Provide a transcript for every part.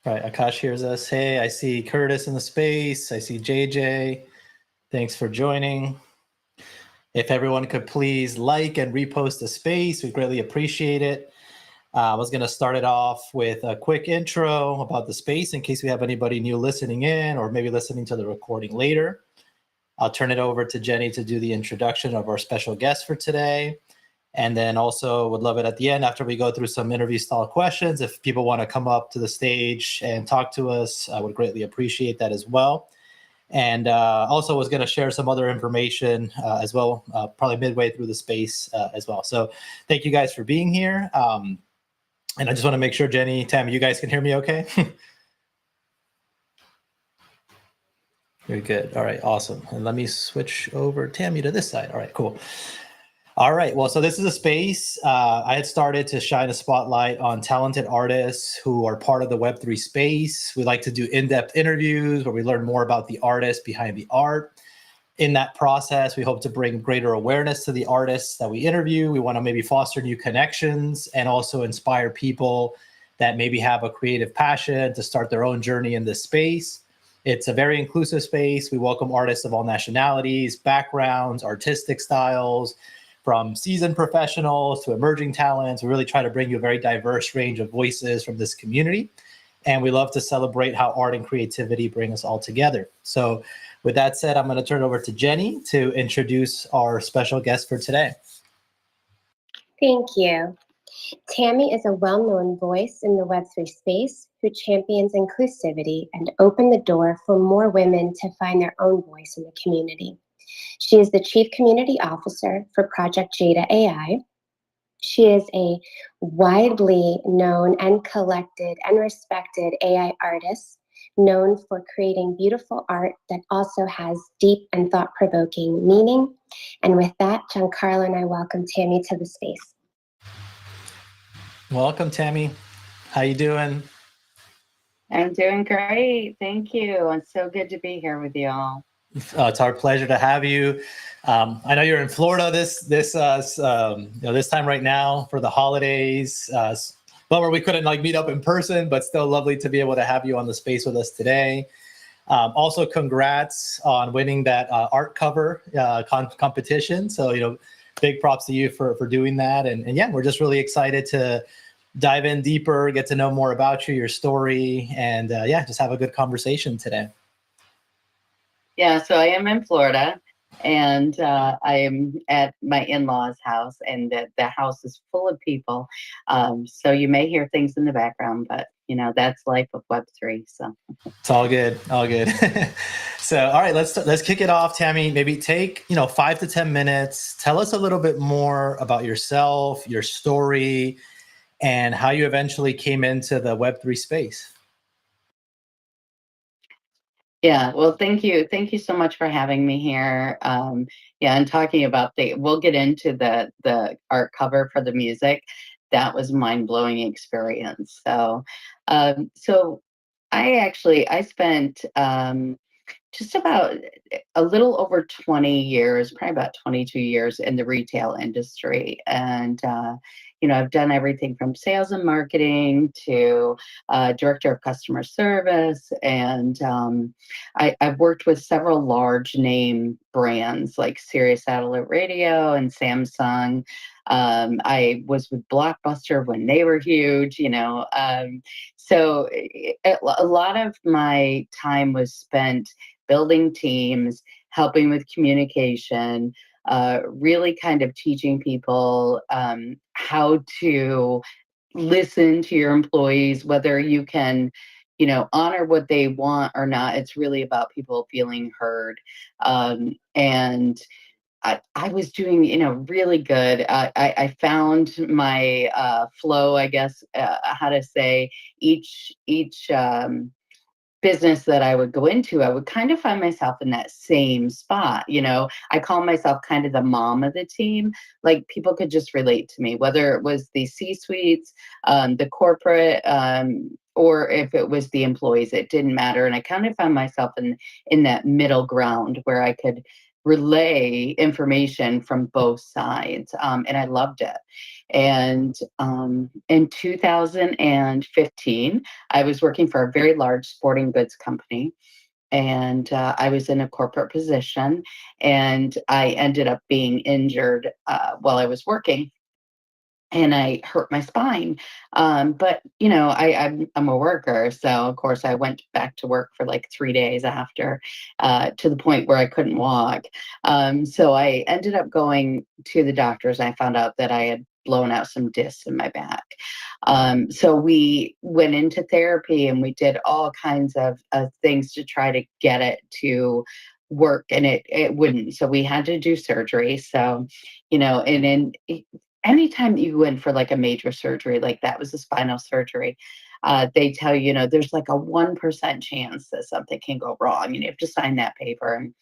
All right, Akash hears us. Hey, I see Curtis in the space. I see JJ. Thanks for joining. If everyone could please like and repost the space, we greatly appreciate it. I was going to start it off with a quick intro about the space in case we have anybody new listening in or maybe listening to the recording later. I'll turn it over to Jenny to do the introduction of our special guest for today. And then also would love it at the end after we go through some interview style questions. If people want to come up to the stage and talk to us, I would greatly appreciate that as well. And also was going to share some other information as well, probably midway through the space as well. So thank you guys for being here. And I just want to make sure, Jenny, Tammy, you guys can hear me okay? Very good. All right, awesome. And let me switch over Tammy to this side. All right, cool. All right, well, so this is a space. I had started to shine a spotlight on talented artists who are part of the Web3 space. We like to do in-depth interviews where we learn more about the artist behind the art. In that process, we hope to bring greater awareness to the artists that we interview. We want to maybe foster new connections and also inspire people that maybe have a creative passion to start their own journey in this space. It's a very inclusive space. We welcome artists of all nationalities, backgrounds, artistic styles, from seasoned professionals to emerging talents. We really try to bring you a very diverse range of voices from this community. And we love to celebrate how art and creativity bring us all together. So with that said, I'm going to turn it over to Jenny to introduce our special guest for today. Thank you. Tammy is a well-known voice in the Web3 space who champions inclusivity and opened the door for more women to find their own voice in the community. She is the Chief Community Officer for Project Jada AI. She is a widely known and collected and respected AI artist, known for creating beautiful art that also has deep and thought-provoking meaning. And with that, Giancarlo and I welcome Tammy to the space. Welcome, Tammy. How you doing? I'm doing great. Thank you. It's so good to be here with you all. It's our pleasure to have you. I know you're in Florida this time right now for the holidays. Bummer we couldn't meet up in person, but still lovely to be able to have you on the space with us today. Also, congrats on winning that art cover competition. So big props to you for doing that. And yeah, we're just really excited to dive in deeper, get to know more about you, your story, and yeah, just have a good conversation today. Yeah, so I am in Florida, and I am at my in-laws' house, and the house is full of people. So you may hear things in the background, but that's life of Web3. So it's all good, all good. So all right, let's kick it off, Tammy. Maybe take 5 to 10 minutes. Tell us a little bit more about yourself, your story, and how you eventually came into the Web3 space. Yeah, well, thank you. Thank you so much for having me here. Yeah, and talking about we'll get into the art cover for the music. That was mind-blowing experience. So I spent just about a little over 20 years, probably about 22 years in the retail industry. And I've done everything from sales and marketing to director of customer service. And I've worked with several large name brands like Sirius Satellite Radio and Samsung. I was with Blockbuster when they were huge, so a lot of my time was spent building teams, helping with communication, really kind of teaching people how to listen to your employees, whether you can, honor what they want or not. It's really about people feeling heard. And I was doing, really good. I found my flow, I guess, how to say, each business that I would go into, I would kind of find myself in that same spot. I call myself kind of the mom of the team. Like, people could just relate to me, whether it was the C-suites, the corporate, or if it was the employees, it didn't matter. And I kind of found myself in that middle ground where I could relay information from both sides. And I loved it. And in 2015, I was working for a very large sporting goods company. And I was in a corporate position, and I ended up being injured while I was working, and I hurt my spine. But I'm a worker, so of course I went back to work for like 3 days after, to the point where I couldn't walk. So I ended up going to the doctors. I found out that I had blown out some discs in my back. So we went into therapy, and we did all kinds of things to try to get it to work, and it wouldn't. So we had to do surgery. So, and then anytime you went for like a major surgery, like that was a spinal surgery, they tell there's like a 1% chance that something can go wrong, and you have to sign that paper, and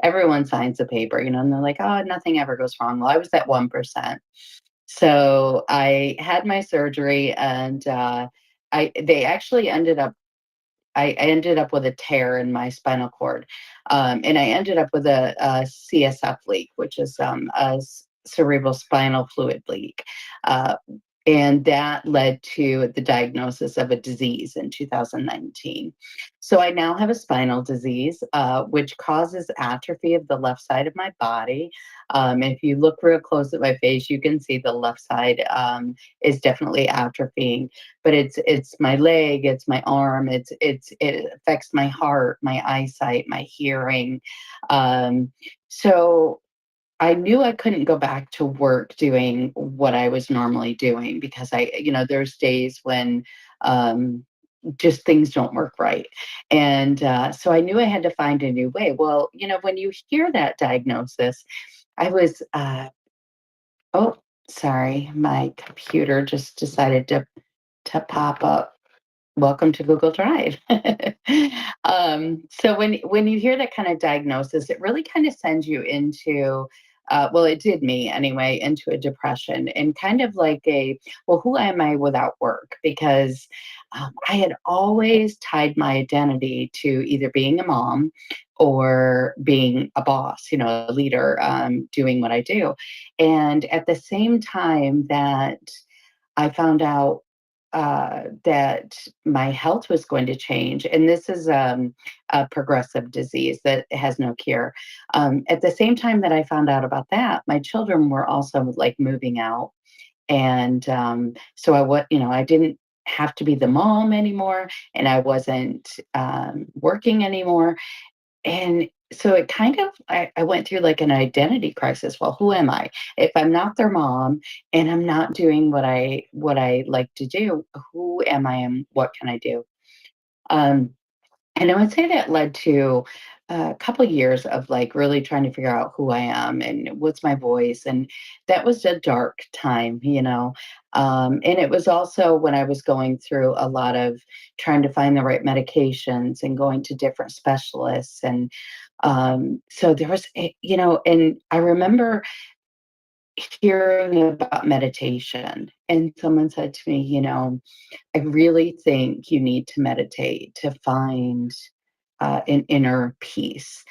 everyone signs the paper, and they're like, oh, nothing ever goes wrong. Well, I was that 1%. So I had my surgery, and they actually ended up I ended up with a tear in my spinal cord, and I ended up with a CSF leak, which is cerebral spinal fluid leak. Uh, and that led to the diagnosis of a disease in 2019. So I now have a spinal disease, which causes atrophy of the left side of my body. If you look real close at my face, you can see the left side is definitely atrophying. But it's my leg, it's my arm, it affects my heart, my eyesight, my hearing. So I knew I couldn't go back to work doing what I was normally doing, because there's days when just things don't work right. And so I knew I had to find a new way. Well, when you hear that diagnosis, I was, oh, sorry, my computer just decided to pop up. Welcome to Google Drive. So when you hear that kind of diagnosis, it really kind of sends you into, well, it did me anyway, into a depression, and kind of like well, who am I without work? Because I had always tied my identity to either being a mom or being a boss, a leader, doing what I do. And at the same time that I found out that my health was going to change. And this is a progressive disease that has no cure. At the same time that I found out about that, my children were also like moving out. And so I didn't have to be the mom anymore, and I wasn't working anymore. And so it kind of, I went through like an identity crisis. Well, who am I? If I'm not their mom, and I'm not doing what I like to do, who am I and what can I do? Um, and I would say that led to a couple years of like really trying to figure out who I am and what's my voice. And that was a dark time. And it was also when I was going through a lot of trying to find the right medications and going to different specialists. And so there was, and I remember hearing about meditation, and someone said to me, I really think you need to meditate to find an inner peace.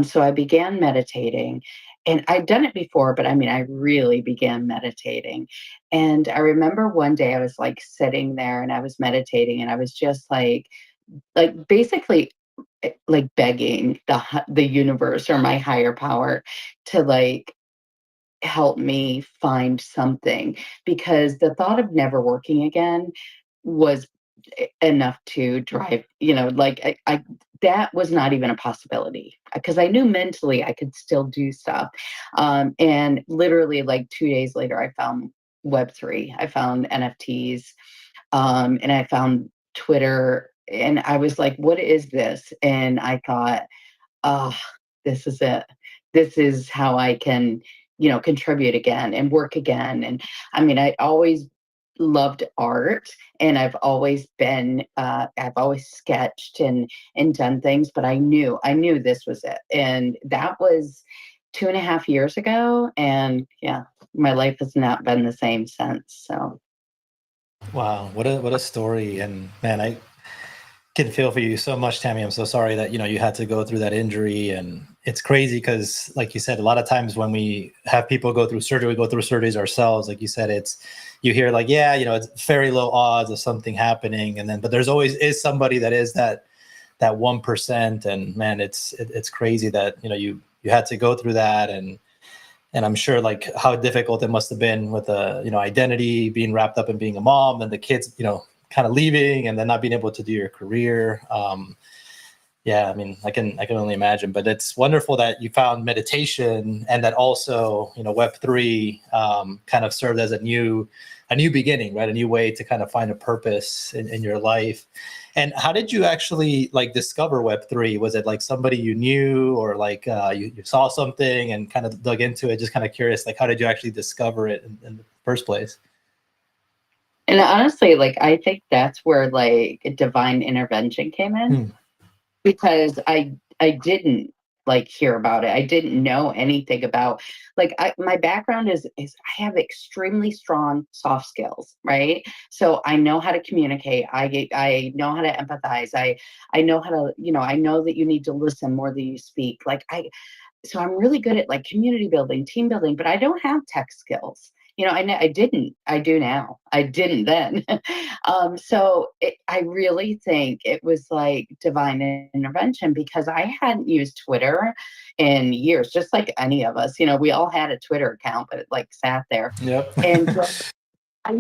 So I began meditating, and I'd done it before, but I mean, I really began meditating. And I remember one day I was like sitting there and I was meditating, and I was just like basically like begging the universe or my higher power to like help me find something, because the thought of never working again was enough to drive, like I that was not even a possibility, because I knew mentally I could still do stuff. And literally like 2 days later, I found Web3, I found NFTs, and I found Twitter, and I was like, what is this? And I thought, oh, this is it. This is how I can, contribute again and work again. And I mean, I always loved art, and I've always sketched and done things, but I knew this was it. And that was 2.5 years ago. And yeah, my life has not been the same since. So. Wow, what a story. And man, can feel for you so much, Tammy. I'm so sorry that, you had to go through that injury. And it's crazy because, like you said, a lot of times when we have people go through surgery, we go through surgeries ourselves. Like you said, you hear like, yeah, it's very low odds of something happening. And then, but there's always is somebody that is that 1%. And man, it's crazy that, you had to go through that. And I'm sure like how difficult it must have been with identity being wrapped up in being a mom and the kids, kind of leaving and then not being able to do your career. Yeah, I mean, I can only imagine, but it's wonderful that you found meditation and that also, Web3 kind of served as a new beginning, right? A new way to kind of find a purpose in your life. And how did you actually like discover Web3? Was it like somebody you knew or like you saw something and kind of dug into it? Just kind of curious, like how did you actually discover it in the first place? And honestly, like I think that's where like divine intervention came in because I didn't like hear about it. I didn't know anything about like my background is I have extremely strong soft skills, right? So I know how to communicate. I know how to empathize. I know how to, I know that you need to listen more than you speak. So I'm really good at like community building, team building, but I don't have tech skills. I didn't. I do now. I didn't then. I really think it was like divine intervention because I hadn't used Twitter in years, just like any of us. We all had a Twitter account, but it like sat there. Yep. And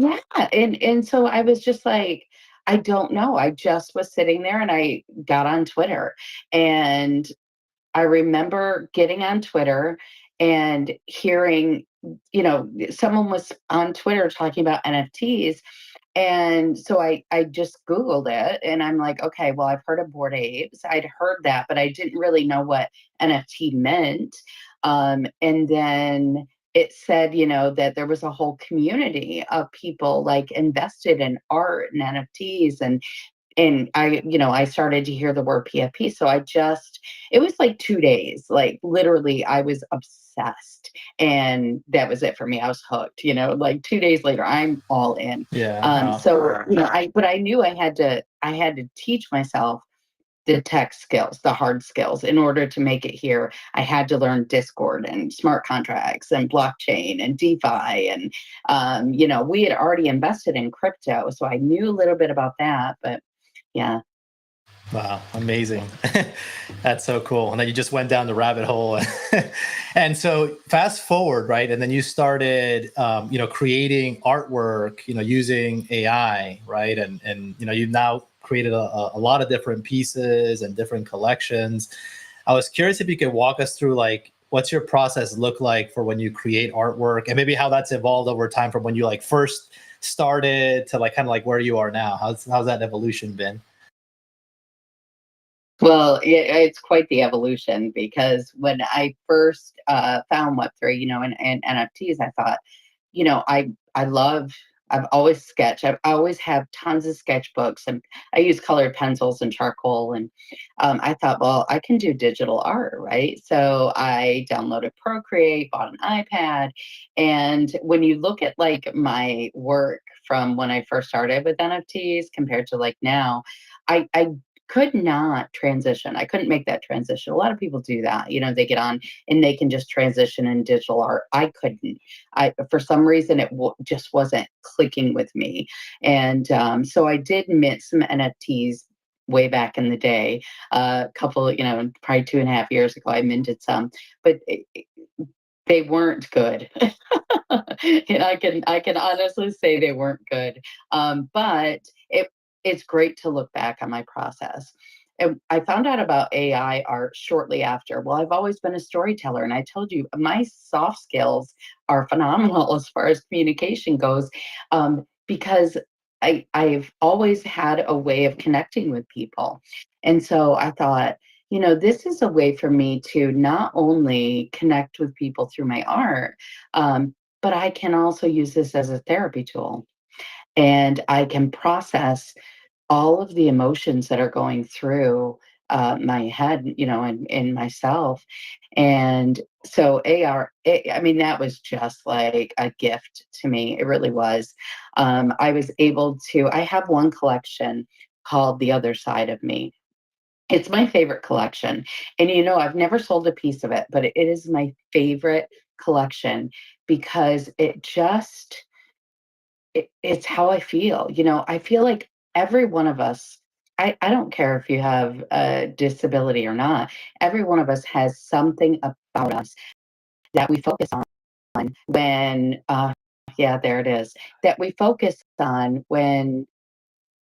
yeah, and so I was just like, I don't know. I just was sitting there and I got on Twitter and I remember getting on Twitter and hearing, someone was on Twitter talking about NFTs. And so I just Googled it and I'm like, okay, well, I've heard of Bored Apes. I'd heard that, but I didn't really know what NFT meant. And then it said, that there was a whole community of people like invested in art and NFTs and I started to hear the word PFP. So it was like 2 days, like literally I was obsessed and that was it for me. I was hooked, like 2 days later, I'm all in. Yeah. Wow. So, but I knew I had to teach myself the tech skills, the hard skills in order to make it here. I had to learn Discord and smart contracts and blockchain and DeFi. And, we had already invested in crypto. So I knew a little bit about that, but yeah. Wow, amazing. That's so cool. And then you just went down the rabbit hole. And so fast forward, right? And then you started, creating artwork, using AI, right? And you've now created a lot of different pieces and different collections. I was curious if you could walk us through, like, what's your process look like for when you create artwork and maybe how that's evolved over time from when you like first started to like kind of like where you are now. How's that evolution been? Well, it's quite the evolution because when I first found Web3, and NFTs, I thought, I love, I've always sketched. I always have tons of sketchbooks and I use colored pencils and charcoal. And I thought, well, I can do digital art, right? So I downloaded Procreate, bought an iPad. And when you look at like my work from when I first started with NFTs compared to like now, I could not transition. I couldn't make that transition. A lot of people do that. They get on and they can just transition in digital art. I couldn't. For some reason, it just wasn't clicking with me. And so I did mint some NFTs way back in the day. A couple, probably 2.5 years ago, I minted some, but they weren't good. And I can honestly say they weren't good. But it's great to look back on my process. And I found out about AI art shortly after. Well, I've always been a storyteller, and I told you my soft skills are phenomenal as far as communication goes, because I've always had a way of connecting with people. And so I thought, this is a way for me to not only connect with people through my art, but I can also use this as a therapy tool. And I can process all of the emotions that are going through my head, and myself. And so I mean, that was just like a gift to me. It really was. I was able to, I have one collection called The Other Side of Me. It's my favorite collection. And I've never sold a piece of it, but it is my favorite collection because it's how I feel. I feel like every one of us, I don't care if you have a disability or not, every one of us has something about us that we focus on when, yeah, there it is, that we focus on when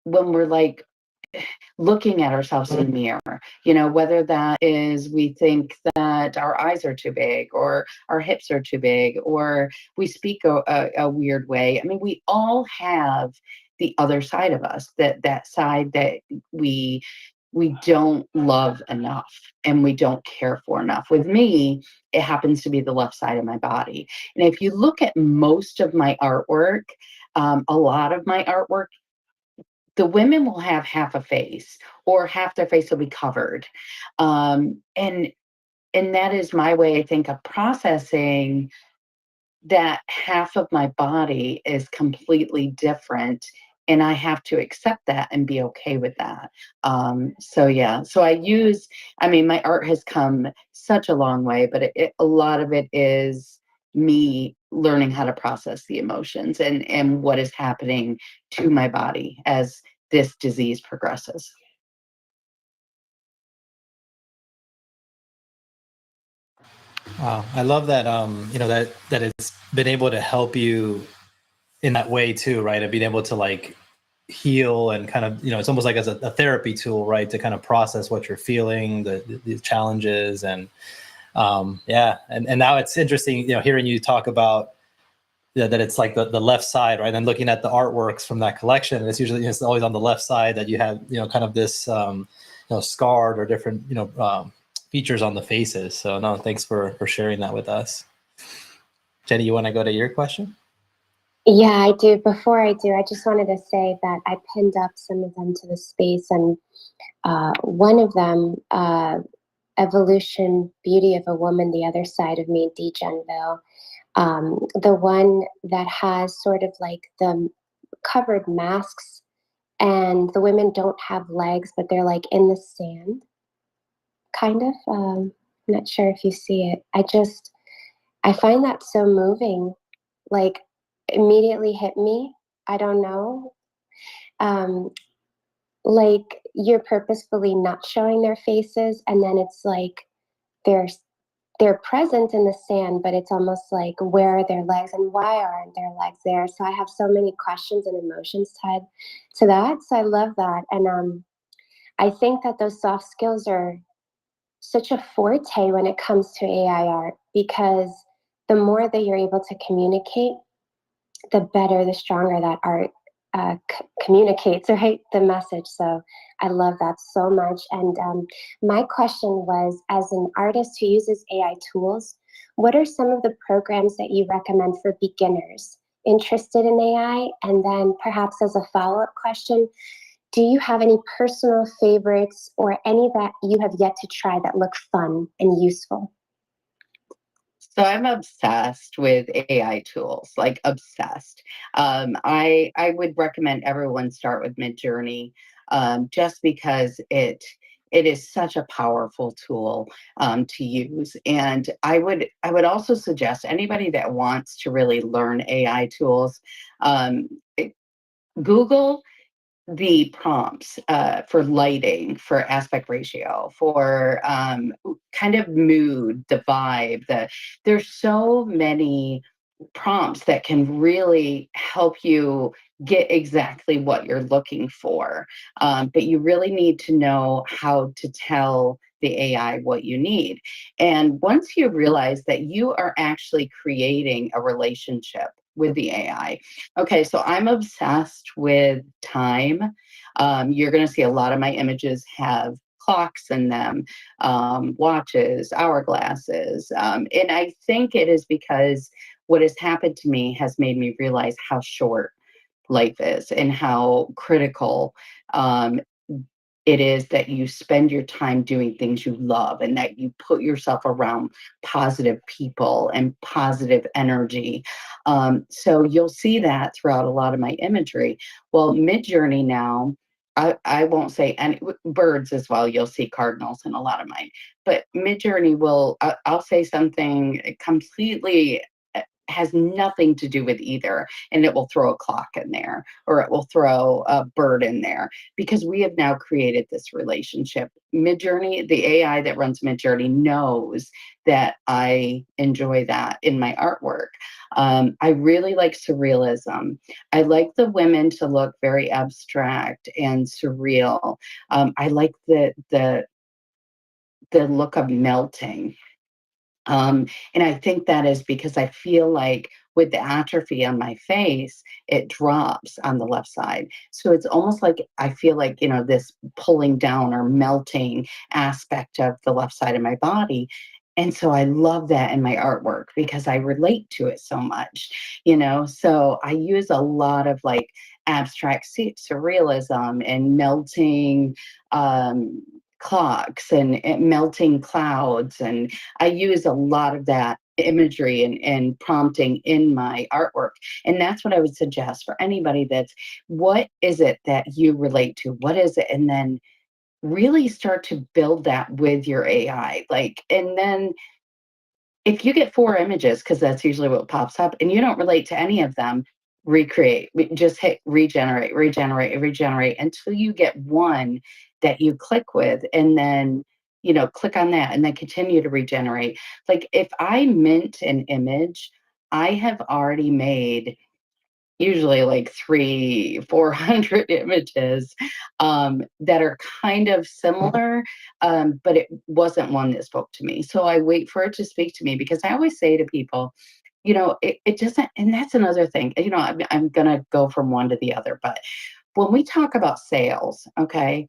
we're like looking at ourselves in the mirror, whether that is we think that our eyes are too big or our hips are too big or we speak a weird way. I mean, we all have the other side of us, that side that we don't love enough and we don't care for enough. With me, it happens to be the left side of my body. And if you look at most of my artwork, a lot of my artwork, the women will have half a face or half their face will be covered. And that is my way, I think, of processing that half of my body is completely different. And I have to accept that and be okay with that. So yeah, so my art has come such a long way, but a lot of it is me learning how to process the emotions and what is happening to my body as this disease progresses. Wow, I love that. That it's been able to help you in that way too, right? Of being able to like heal and kind of, it's almost like as a therapy tool, right? To kind of process what you're feeling, the challenges, and yeah. And now it's interesting, hearing you talk about that it's like the left side, right? And looking at the artworks from that collection, and it's usually it's always on the left side that you have, kind of this, scarred or different, features on the faces. So no, thanks for sharing that with us. Jenny, you want to go to your question? Yeah, I do. Before I do, I just wanted to say that I pinned up some of them to the space, and one of them, Evolution, Beauty of a Woman, The Other Side of Me, Dee Genville. The one that has sort of like the covered masks, and the women don't have legs, but they're like in the sand, kind of. I'm not sure if you see it. I find that so moving. Like, immediately hit me. I don't know. Um, like, you're purposefully not showing their faces, and then it's like they're they're present in the sand, but it's almost like, where are their legs and why aren't their legs there? So I have so many questions and emotions tied to that. So I love that. And I think that those soft skills are such a forte when it comes to AI art, because the more that you're able to communicate, the better, the stronger that art communicates, right? The message. So I love that so much. And my question was, as an artist who uses AI tools, what are some of the programs that you recommend for beginners interested in AI? And then perhaps as a follow-up question, do you have any personal favorites or any that you have yet to try that look fun and useful? So I'm obsessed with AI tools, like obsessed. I would recommend everyone start with Midjourney, just because it is such a powerful tool to use. And I would also suggest anybody that wants to really learn AI tools, um, Google the prompts for lighting, for aspect ratio, for kind of mood, the vibe. There's so many prompts that can really help you get exactly what you're looking for. But you really need to know how to tell the AI what you need. And once you realize that you are actually creating a relationship with the AI. Okay, so I'm obsessed with time. You're going to see a lot of my images have clocks in them, watches, hourglasses. And I think it is because what has happened to me has made me realize how short life is and how critical it is that you spend your time doing things you love and that you put yourself around positive people and positive energy. So you'll see that throughout a lot of my imagery. Well, Midjourney now I won't say any birds as well. You'll see cardinals in a lot of mine, but Midjourney will, I'll say something completely has nothing to do with either, and it will throw a clock in there, or it will throw a bird in there, because we have now created this relationship. Midjourney, the AI that runs Midjourney, knows that I enjoy that in my artwork. I really like surrealism. I like the women to look very abstract and surreal. I like the look of melting. And I think that is because I feel like with the atrophy on my face, it drops on the left side. So it's almost like I feel like, this pulling down or melting aspect of the left side of my body. And so I love that in my artwork because I relate to it so much, So I use a lot of like abstract surrealism and melting clocks and melting clouds, and I use a lot of that imagery and prompting in my artwork. And that's what I would suggest for anybody. That's, what is it that you relate to? What is it? And then really start to build that with your AI. And then if you get 4 images, because that's usually what pops up, and you don't relate to any of them, recreate. Just hit regenerate, regenerate, regenerate until you get one that you click with, and then click on that and then continue to regenerate. Like if I mint an image, I have already made usually like 300-400 images that are kind of similar, but it wasn't one that spoke to me. So I wait for it to speak to me, because I always say to people, it doesn't, and that's another thing, I'm going to go from one to the other, but when we talk about sales, okay,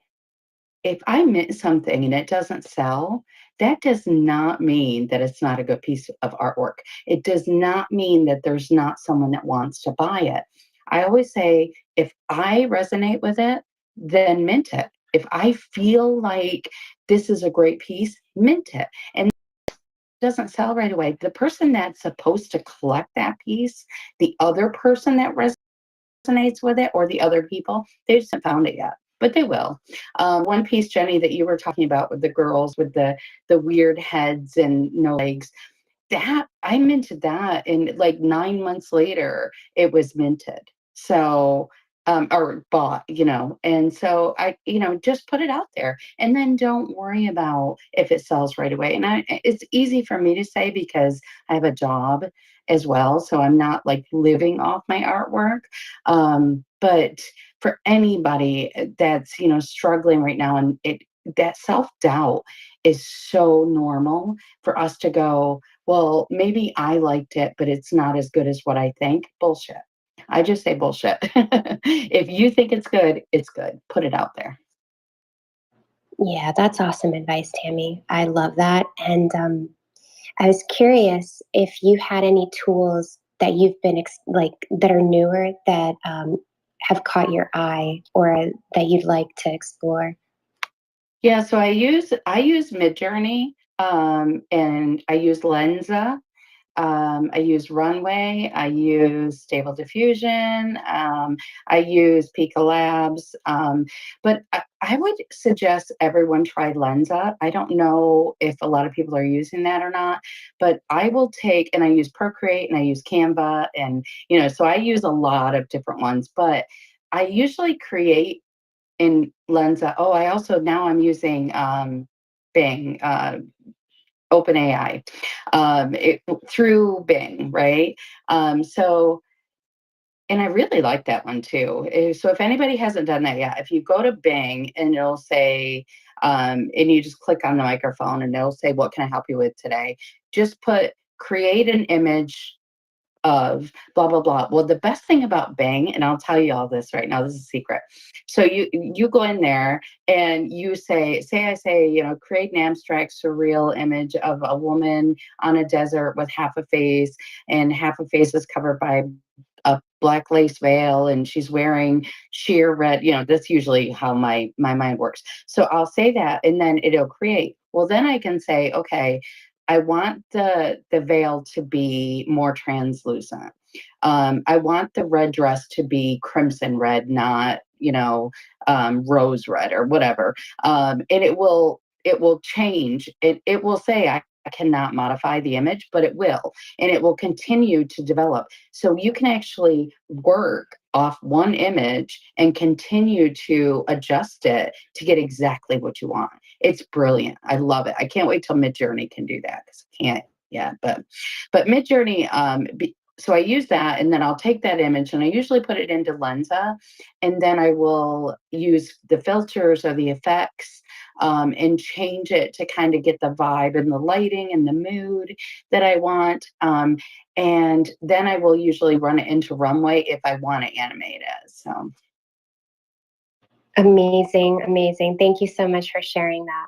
if I mint something and it doesn't sell, that does not mean that it's not a good piece of artwork. It does not mean that there's not someone that wants to buy it. I always say, if I resonate with it, then mint it. If I feel like this is a great piece, mint it. And it doesn't sell right away. The person that's supposed to collect that piece, the other person that resonates with it, or the other people, they just haven't found it yet, but they will. One piece, Jenny, that you were talking about with the girls with the weird heads and no legs, that I minted that, and like 9 months later it was minted. So or bought, and so I, just put it out there, and then don't worry about if it sells right away. And it's easy for me to say because I have a job as well, so I'm not like living off my artwork. But for anybody that's struggling right now, and that self-doubt is so normal for us to go, well, maybe I liked it, but it's not as good as what I think. Bullshit. I just say bullshit. If you think it's good, it's good. Put it out there. Yeah, that's awesome advice, Tammy. I love that. And I was curious if you had any tools that you've been that are newer that have caught your eye, or that you'd like to explore. Yeah, so I use Midjourney, and I use Lensa. I use Runway, I use Stable Diffusion, I use Pika Labs, but I would suggest everyone try Lensa. I don't know if a lot of people are using that or not, but I will take, and I use Procreate, and I use Canva, and so I use a lot of different ones, but I usually create in Lensa. Oh, I also, now I'm using Bing, OpenAI, through Bing, right? So, and I really like that one too. So if anybody hasn't done that yet, if you go to Bing and it'll say, and you just click on the microphone and it'll say, what can I help you with today? Just create an image of blah, blah, blah. Well, the best thing about Bing, and I'll tell you all this right now, this is a secret. So you go in there and you say, I say, create an abstract surreal image of a woman on a desert with half a face, and half a face is covered by a black lace veil, and she's wearing sheer red. That's usually how my mind works. So I'll say that, and then it'll create. Well, then I can say, okay, I want the veil to be more translucent. I want the red dress to be crimson red, not rose red or whatever. And it will change. It will say, I cannot modify the image, but it will, and it will continue to develop. So you can actually work off one image and continue to adjust it to get exactly what you want. It's brilliant. I love it. I can't wait till Midjourney can do that, because I can't yet. But Midjourney, so I use that, and then I'll take that image and I usually put it into Lensa, and then I will use the filters or the effects and change it to kind of get the vibe and the lighting and the mood that I want. And then I will usually run it into Runway if I want to animate it. So amazing, amazing. Thank you so much for sharing that.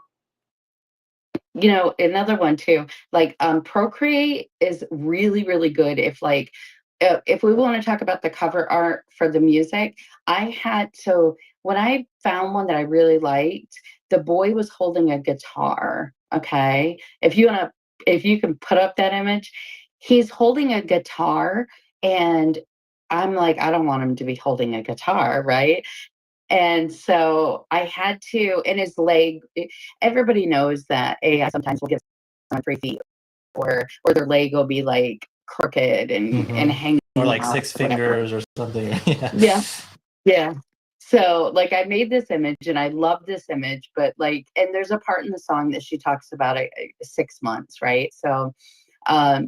Another one too, like Procreate is really, really good if we want to talk about the cover art for the music. When I found one that I really liked, the boy was holding a guitar. Okay. If you can put up that image, he's holding a guitar, and I'm like, I don't want him to be holding a guitar, right? And so I had to, and his leg, everybody knows that AI sometimes will give someone 3 feet, or their leg will be like crooked and hanging, or like off, 6 fingers or something. Yeah. So like I made this image and I love this image, but and there's a part in the song that she talks about 6 months, right? So I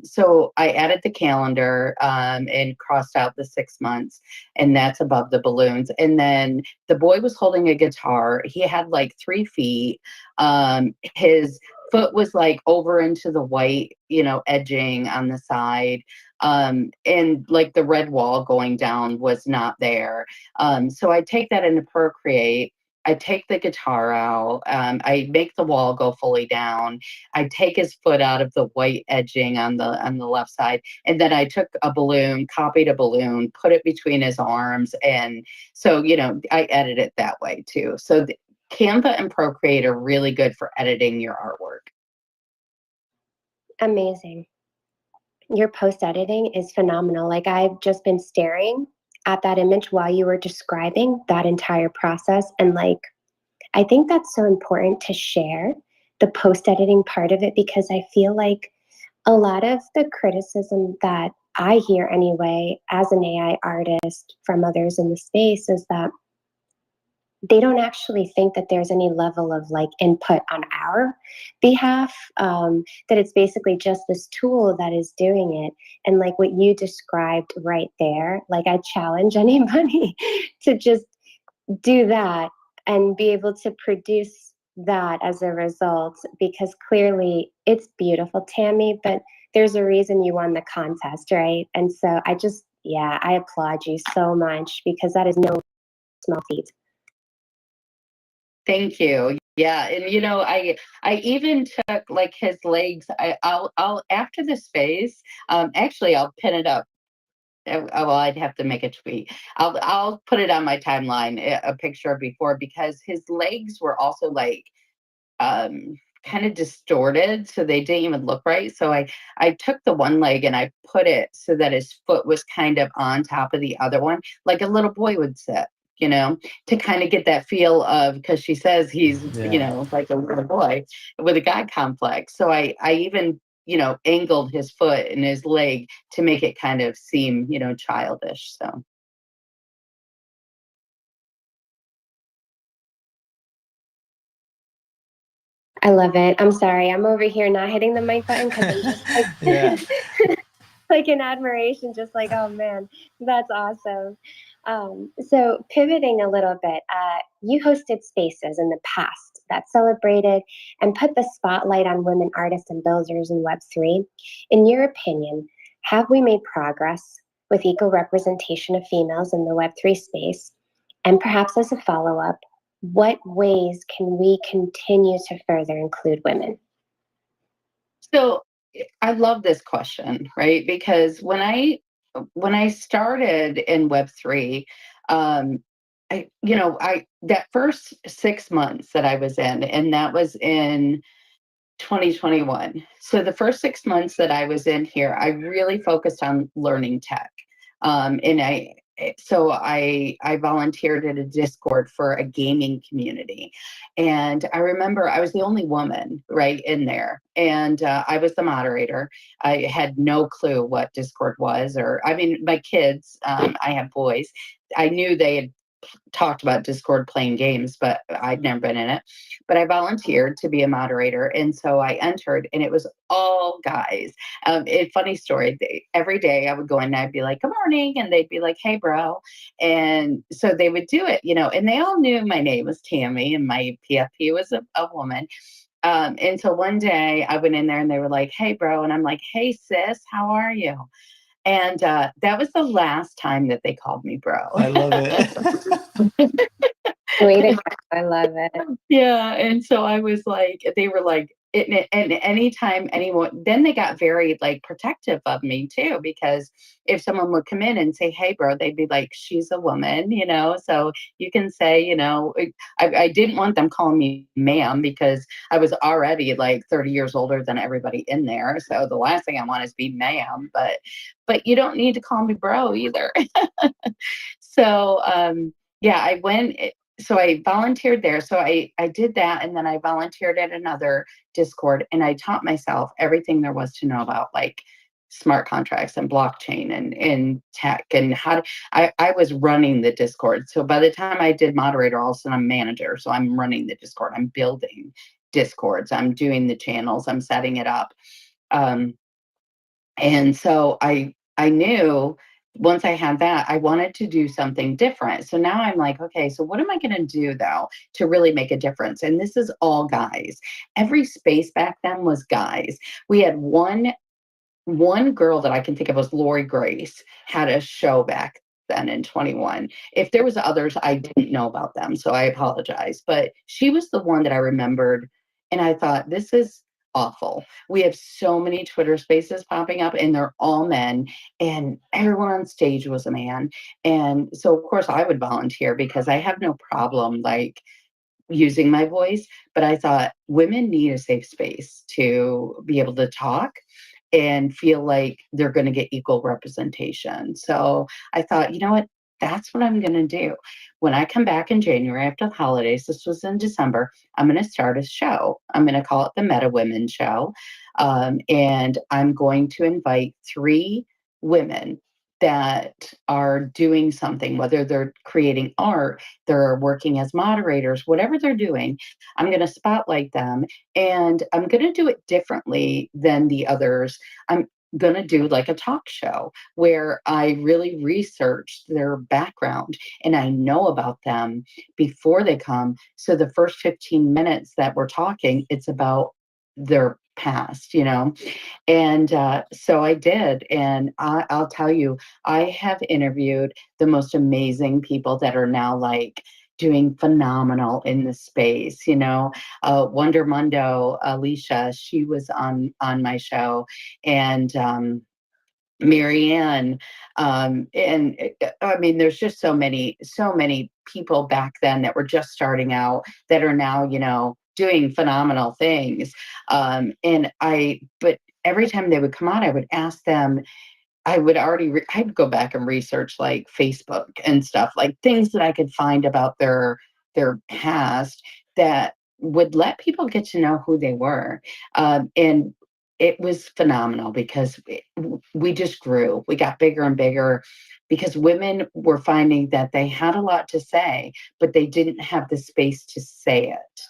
added the calendar and crossed out the 6 months, and that's above the balloons. And then the boy was holding a guitar. He had 3 feet. His foot was over into the white, edging on the side. And the red wall going down was not there. So I take that into Procreate. I take the guitar out. I make the wall go fully down. I take his foot out of the white edging on the left side, and then I took a balloon, copied a balloon, put it between his arms, and so I edit it that way too. So Canva and Procreate are really good for editing your artwork. Amazing. Your post editing is phenomenal. I've just been staring at that image while you were describing that entire process, and I think that's so important to share the post editing part of it, because I feel like a lot of the criticism that I hear anyway as an AI artist from others in the space is that they don't actually think that there's any level of input on our behalf, that it's basically just this tool that is doing it. And what you described right there, I challenge anybody to just do that and be able to produce that as a result, because clearly it's beautiful, Tammy, but there's a reason you won the contest, right? And so I applaud you so much, because that is no small feat. Thank you. Yeah, and I even took his legs. I'll after the space. Actually, I'll pin it up. Well, I'd have to make a tweet. I'll put it on my timeline, a picture before, because his legs were also kind of distorted, so they didn't even look right. So I took the one leg and I put it so that his foot was kind of on top of the other one, like a little boy would sit, to kind of get that feel of, because she says he's, like a little boy with a God complex. So I even, angled his foot and his leg to make it kind of seem, childish. So. I love it. I'm sorry. I'm over here not hitting the mic button because I'm just in admiration, just oh man, that's awesome. So pivoting a little bit, you hosted spaces in the past that celebrated and put the spotlight on women artists and builders in Web3. In your opinion, have we made progress with equal representation of females in the Web3 space? And perhaps as a follow-up, what ways can we continue to further include women? So I love this question, right? Because when I started in Web3, that first 6 months that I was in, and that was in 2021. So the first 6 months that I was in here, I really focused on learning tech. And I so I volunteered at a Discord for a gaming community, and I remember I was the only woman right in there, and I was the moderator. I had no clue what Discord was, or I mean, my kids. I have boys. I knew they had talked about Discord playing games, but I'd never been in it. But I volunteered to be a moderator, and so I entered, and it was all guys. Funny story. Every day I would go in and I'd be like, "Good morning," and they'd be like, "Hey, bro," and so they would do it, and they all knew my name was Tammy and my PFP was a woman. And so one day I went in there and they were like, "Hey, bro," and I'm like, "Hey, sis, how are you?" And that was the last time that they called me bro. I love it. Way to go. I love it. Yeah. And so I was like, they were like, and anytime anyone, then they got very like protective of me too, because if someone would come in and say, "Hey, bro," they'd be like, "She's a woman," so you can say, I didn't want them calling me ma'am because I was already like 30 years older than everybody in there. So the last thing I want is be ma'am, but you don't need to call me bro either. So, yeah, so I volunteered there. So I did that. And then I volunteered at another Discord and I taught myself everything there was to know about like smart contracts and blockchain and tech and I was running the Discord. So by the time I did moderator, all of a sudden I'm manager. So I'm running the Discord. I'm building Discords. I'm doing the channels. I'm setting it up. And so I knew once I had that, I wanted to do something different. So now I'm like, okay, so what am I going to do though to really make a difference? And this is all guys. Every space back then was guys. We had one girl that I can think of was Lori Grace had a show back then in 21. If there was others, I didn't know about them, so I apologize. But she was the one that I remembered, and I thought, this is awful. We have so many Twitter spaces popping up, and they're all men, and everyone on stage was a man. And so, of course, I would volunteer because I have no problem like using my voice, but I thought women need a safe space to be able to talk and feel like they're going to get equal representation. So I thought, you know what? That's what I'm going to do. When I come back in January after the holidays, this was in December, I'm going to start a show. I'm going to call it the Meta Women Show. And I'm going to invite 3 women that are doing something, whether they're creating art, they're working as moderators, whatever they're doing, I'm going to spotlight them and I'm going to do it differently than the others. I'm going to do like a talk show where I really research their background and I know about them before they come. So the first 15 minutes that we're talking, it's about their past, And so I did. And I'll tell you, I have interviewed the most amazing people that are now like doing phenomenal in the space. Wonder Mundo, Alicia, she was on my show, and Marianne, and I mean, there's just so many people back then that were just starting out that are now, doing phenomenal things. But every time they would come on, I would ask them, I'd go back and research like Facebook and stuff, like things that I could find about their past that would let people get to know who they were. And it was phenomenal because we just grew. We got bigger and bigger because women were finding that they had a lot to say, but they didn't have the space to say it.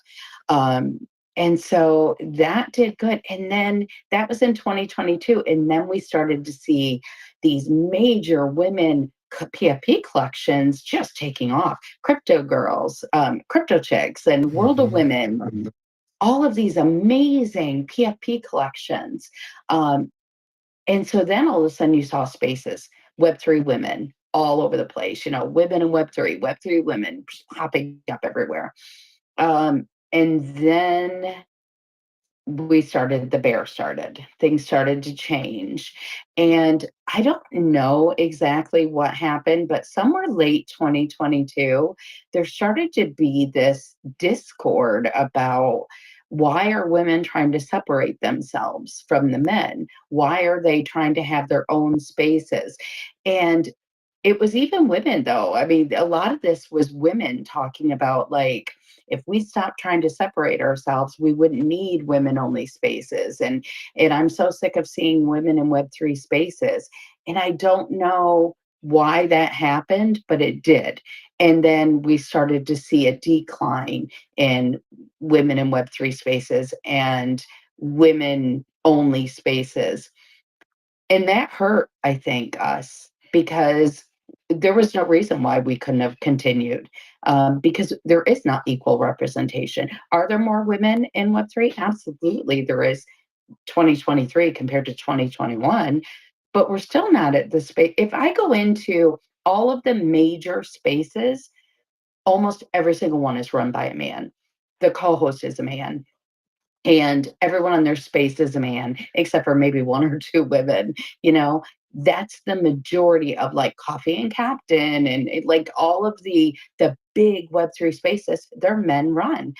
And so that did good. And then that was in 2022. And then we started to see these major women PFP collections just taking off. Crypto girls, crypto chicks, and World of Women, all of these amazing PFP collections. And so then all of a sudden you saw spaces, Web3 women all over the place, women in Web3 women popping up everywhere. And then the bear started, things started to change. And I don't know exactly what happened, but somewhere late 2022, there started to be this discord about why are women trying to separate themselves from the men? Why are they trying to have their own spaces? And It was even women, though. I mean, a lot of this was women talking about, like, if we stopped trying to separate ourselves, we wouldn't need women only spaces. And I'm so sick of seeing women in Web3 spaces. And I don't know why that happened, but it did. And then we started to see a decline in women in Web3 spaces and women only spaces. And that hurt, I think, us, because there was no reason why we couldn't have continued, because there is not equal representation. Are there more women in Web3? Absolutely, there is. 2023 compared to 2021, but we're still not at the space. If I go into all of the major spaces, almost every single one is run by a man. The co-host is a man, and everyone on their space is a man, except for maybe one or two women. You know, that's the majority of, like, Coffee and Captain and like all of the big Web3 spaces. They're men run.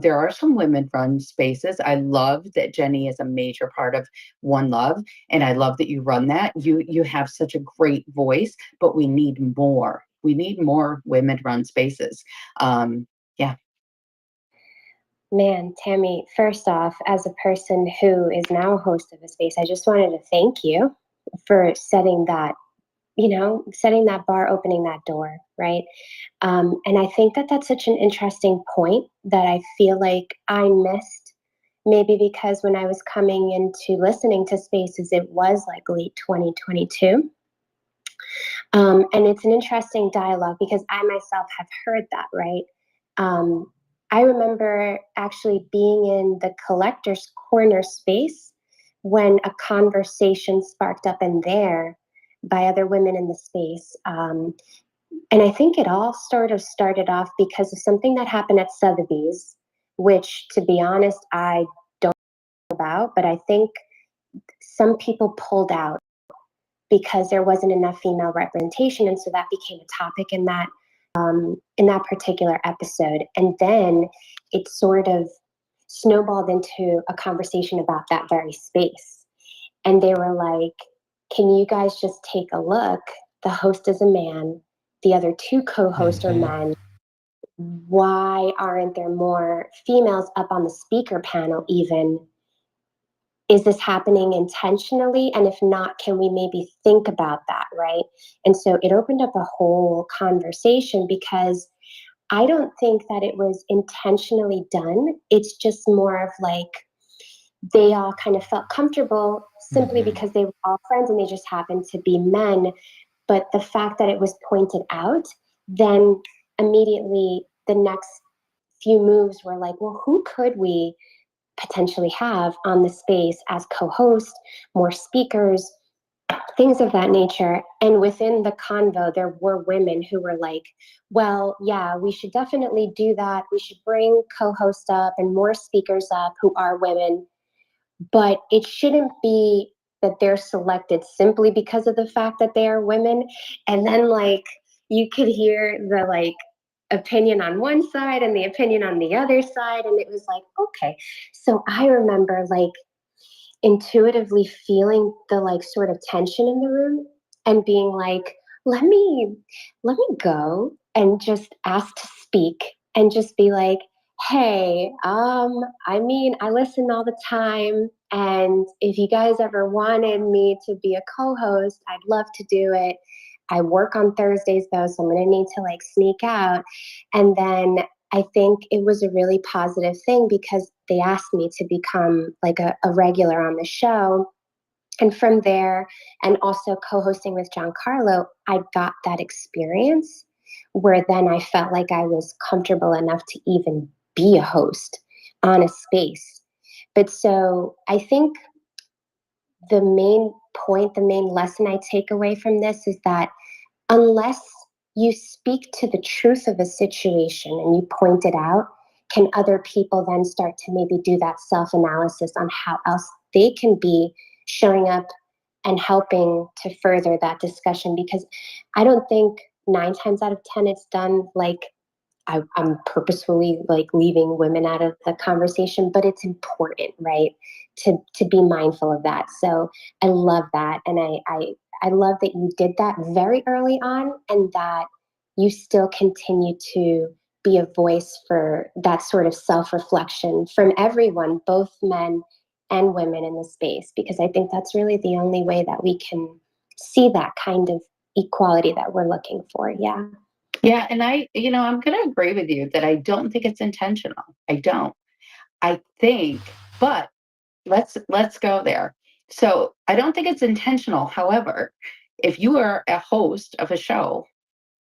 There are some women run spaces. I love that Jenny is a major part of One Love, and I love that you run that. You have such a great voice, but we need more. We need more women run spaces. Yeah. Man, Tammy, first off, as a person who is now a host of a space, I just wanted to thank you for setting that, setting that bar, opening that door, right? And I think that that's such an interesting point that I feel like I missed, maybe because when I was coming into listening to spaces, it was like late 2022. And it's an interesting dialogue because I myself have heard that, right? Um, I remember actually being in the collector's corner space when a conversation sparked up in there by other women in the space. And I think it all sort of started off because of something that happened at Sotheby's, which, to be honest, I don't know about, but I think some people pulled out because there wasn't enough female representation, and so that became a topic in that particular episode. And then it sort of snowballed into a conversation about that very space. And they were like, "Can you guys just take a look? The host is a man. The other two co-hosts are Mhm. men. Why aren't there more females up on the speaker panel even? Is this happening intentionally? And if not, can we maybe think about that?" Right? And so it opened up a whole conversation because I don't think that it was intentionally done. It's just more of like they all kind of felt comfortable simply Mhm. because they were all friends and they just happened to be men. But the fact that it was pointed out, then immediately the next few moves were like, well, who could we potentially have on the space as co-host, more speakers, things of that nature. And within the convo, there were women who were like, well, yeah, we should definitely do that. We should bring co-hosts up and more speakers up who are women, but it shouldn't be that they're selected simply because of the fact that they are women. And then, like, you could hear the like opinion on one side and the opinion on the other side, and it was like, okay. So I remember like intuitively feeling the like sort of tension in the room and being like, let me go and just ask to speak and just be like, hey, I mean, I listen all the time, and if you guys ever wanted me to be a co-host, I'd love to do it. I work on Thursdays though, so I'm gonna need to like sneak out. And then I think it was a really positive thing because they asked me to become like a regular on the show. And from there, and also co-hosting with Giancarlo, I got that experience where then I felt like I was comfortable enough to even be a host on a space. But so I think the main point, the main lesson I take away from this is that unless you speak to the truth of a situation and you point it out, can other people then start to maybe do that self-analysis on how else they can be showing up and helping to further that discussion? Because I don't think 9 times out of 10 it's done like I'm purposefully like leaving women out of the conversation, but it's important, right? To be mindful of that. So I love that. And I I love that you did that very early on, and that you still continue to be a voice for that sort of self-reflection from everyone, both men and women in the space, because I think that's really the only way that we can see that kind of equality that we're looking for. Yeah. Yeah, and I'm going to agree with you that I don't think it's intentional. I don't. I think, but let's go there. So I don't think it's intentional. However, if you are a host of a show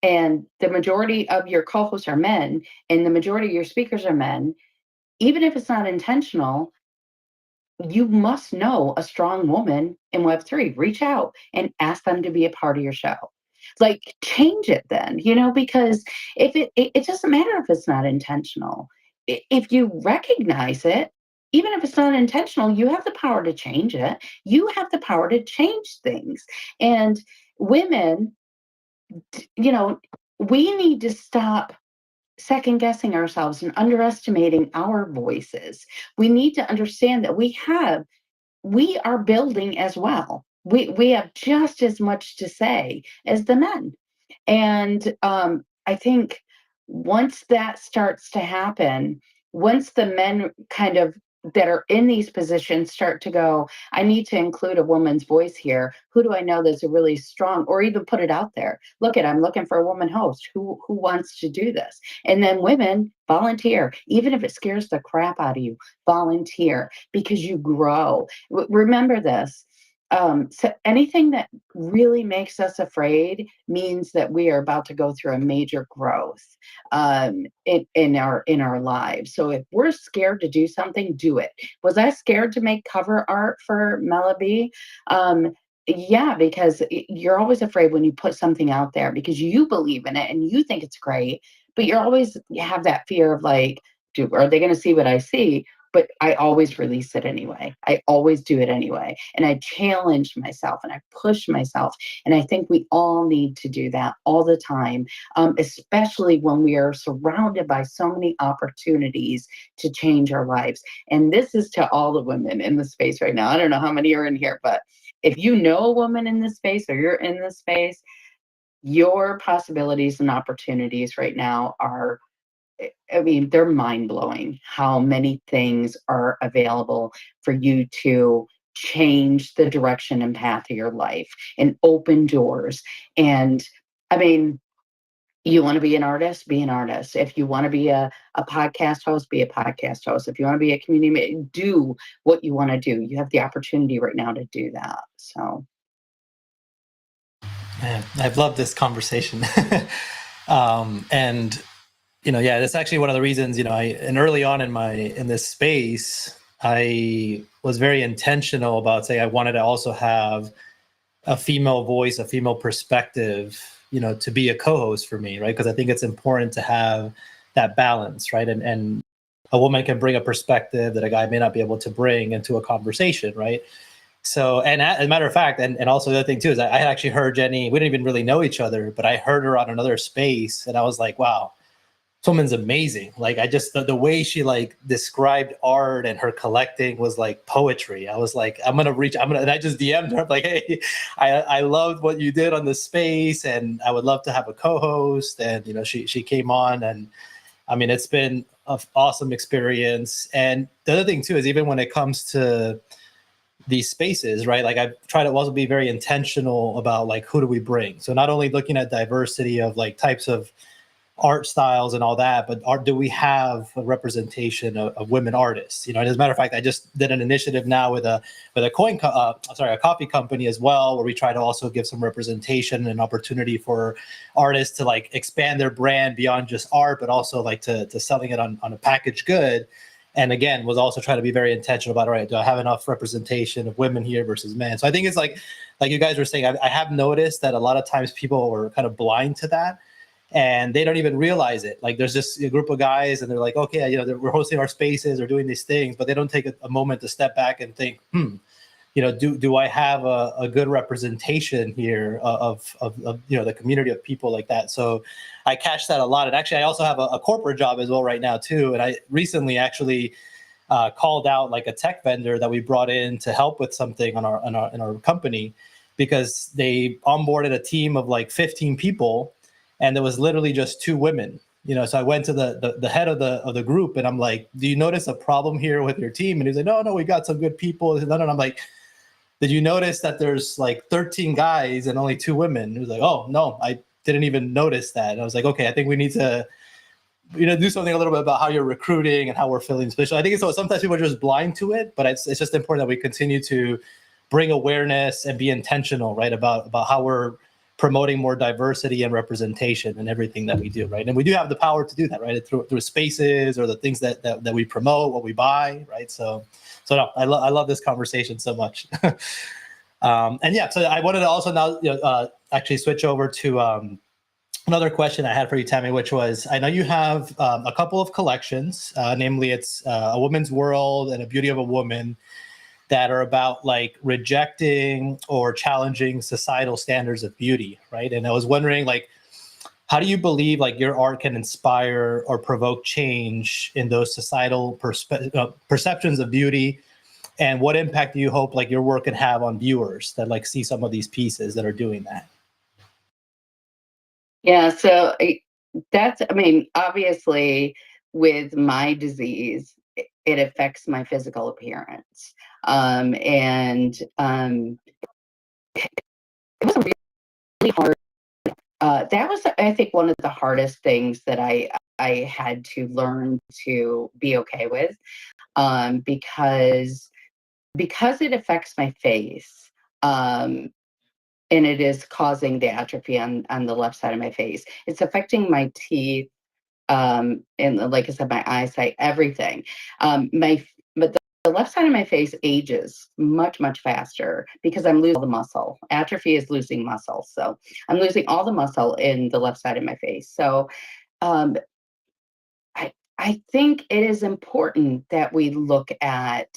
and the majority of your co-hosts are men and the majority of your speakers are men, even if it's not intentional, you must know a strong woman in Web3. Reach out and ask them to be a part of your show. Like, change it then, because if it doesn't matter if it's not intentional. If you recognize it, even if it's not intentional, you have the power to change it. You have the power to change things. And women, we need to stop second guessing ourselves and underestimating our voices. We need to understand that we are building as well. We have just as much to say as the men. And I think once that starts to happen, once the men kind of that are in these positions start to go, I need to include a woman's voice here. Who do I know that's a really strong, or even put it out there? I'm looking for a woman host who wants to do this. And then women volunteer, even if it scares the crap out of you, volunteer, because you grow. Remember this. So anything that really makes us afraid means that we are about to go through a major growth in our lives. So if we're scared to do something, do it. Was I scared to make cover art for Melody? Yeah, because you're always afraid when you put something out there because you believe in it and you think it's great, but you have that fear of like, are they going to see what I see? But I always release it anyway. I always do it anyway. And I challenge myself and I push myself. And I think we all need to do that all the time, especially when we are surrounded by so many opportunities to change our lives. And this is to all the women in the space right now. I don't know how many are in here, but if you know a woman in this space or you're in this space, your possibilities and opportunities right now are, they're mind-blowing how many things are available for you to change the direction and path of your life and open doors. And you want to be an artist, be an artist. If you want to be a podcast host, be a podcast host. If you want to be a community, do what you want to do. You have the opportunity right now to do that. So. Man, I've loved this conversation. And yeah, that's actually one of the reasons, and early on in this space, I was very intentional about saying I wanted to also have a female voice, a female perspective, to be a co-host for me, right? Because I think it's important to have that balance, right? And a woman can bring a perspective that a guy may not be able to bring into a conversation, right? So, and as a matter of fact, and also the other thing too, is I had actually heard Jenny, we didn't even really know each other, but I heard her on another space and I was like, wow, this woman's amazing. Like the way she like described art and her collecting was like poetry. I was like, and I just DM'd her like, hey, I loved what you did on the space and I would love to have a co-host. And, she came on and it's been an awesome experience. And the other thing too, is even when it comes to these spaces, right? Like I've tried to also be very intentional about like, who do we bring? So not only looking at diversity of like types of art styles and all that, but do we have a representation of women artists? And as a matter of fact, I just did an initiative now with a coffee company as well, where we try to also give some representation and opportunity for artists to like expand their brand beyond just art, but also like to selling it on a packaged good. And again, was also trying to be very intentional about, all right, do I have enough representation of women here versus men? So I think it's like you guys were saying, I have noticed that a lot of times people are kind of blind to that and they don't even realize it. Like there's just a group of guys and they're like, okay, we're hosting our spaces or doing these things, but they don't take a moment to step back and think, do I have a good representation here of the community of people like that? So I catch that a lot. And actually, I also have a corporate job as well right now too. And I recently actually called out like a tech vendor that we brought in to help with something in our company. because they onboarded a team of like 15 people, and there was literally just 2 women. So I went to the head of the group, and I'm like, "Do you notice a problem here with your team?" And he's like, "No, we got some good people." And I'm like, "Did you notice that there's like 13 guys and only 2 women?" He was like, "Oh no, I didn't even notice that." And I was like, "Okay, I think we need to do something a little bit about how you're recruiting and how we're filling special." I think so. Sometimes people are just blind to it, but it's just important that we continue to bring awareness and be intentional, right, about how we're promoting more diversity and representation in everything that we do, right? And we do have the power to do that, right, through spaces or the things that we promote, what we buy, right? So no, I love this conversation so much. And yeah, so I wanted to also now actually switch over to another question I had for you, Tammy, which was, I know you have a couple of collections, namely it's A Woman's World and A Beauty of a Woman, that are about like rejecting or challenging societal standards of beauty, right? And I was wondering, like, how do you believe like your art can inspire or provoke change in those societal perceptions of beauty? And what impact do you hope like your work can have on viewers that like see some of these pieces that are doing that? Yeah, so I mean, obviously, with my disease, it affects my physical appearance. And it was a really hard, that was, I think, one of the hardest things that I had to learn to be okay with, because it affects my face. And it is causing the atrophy on the left side of my face. It's affecting my teeth, and like I said, my eyesight, everything. But the left side of my face ages much, much faster because I'm losing all the muscle. Atrophy is losing muscle. So I'm losing all the muscle in the left side of my face. So um, I think it is important that we look at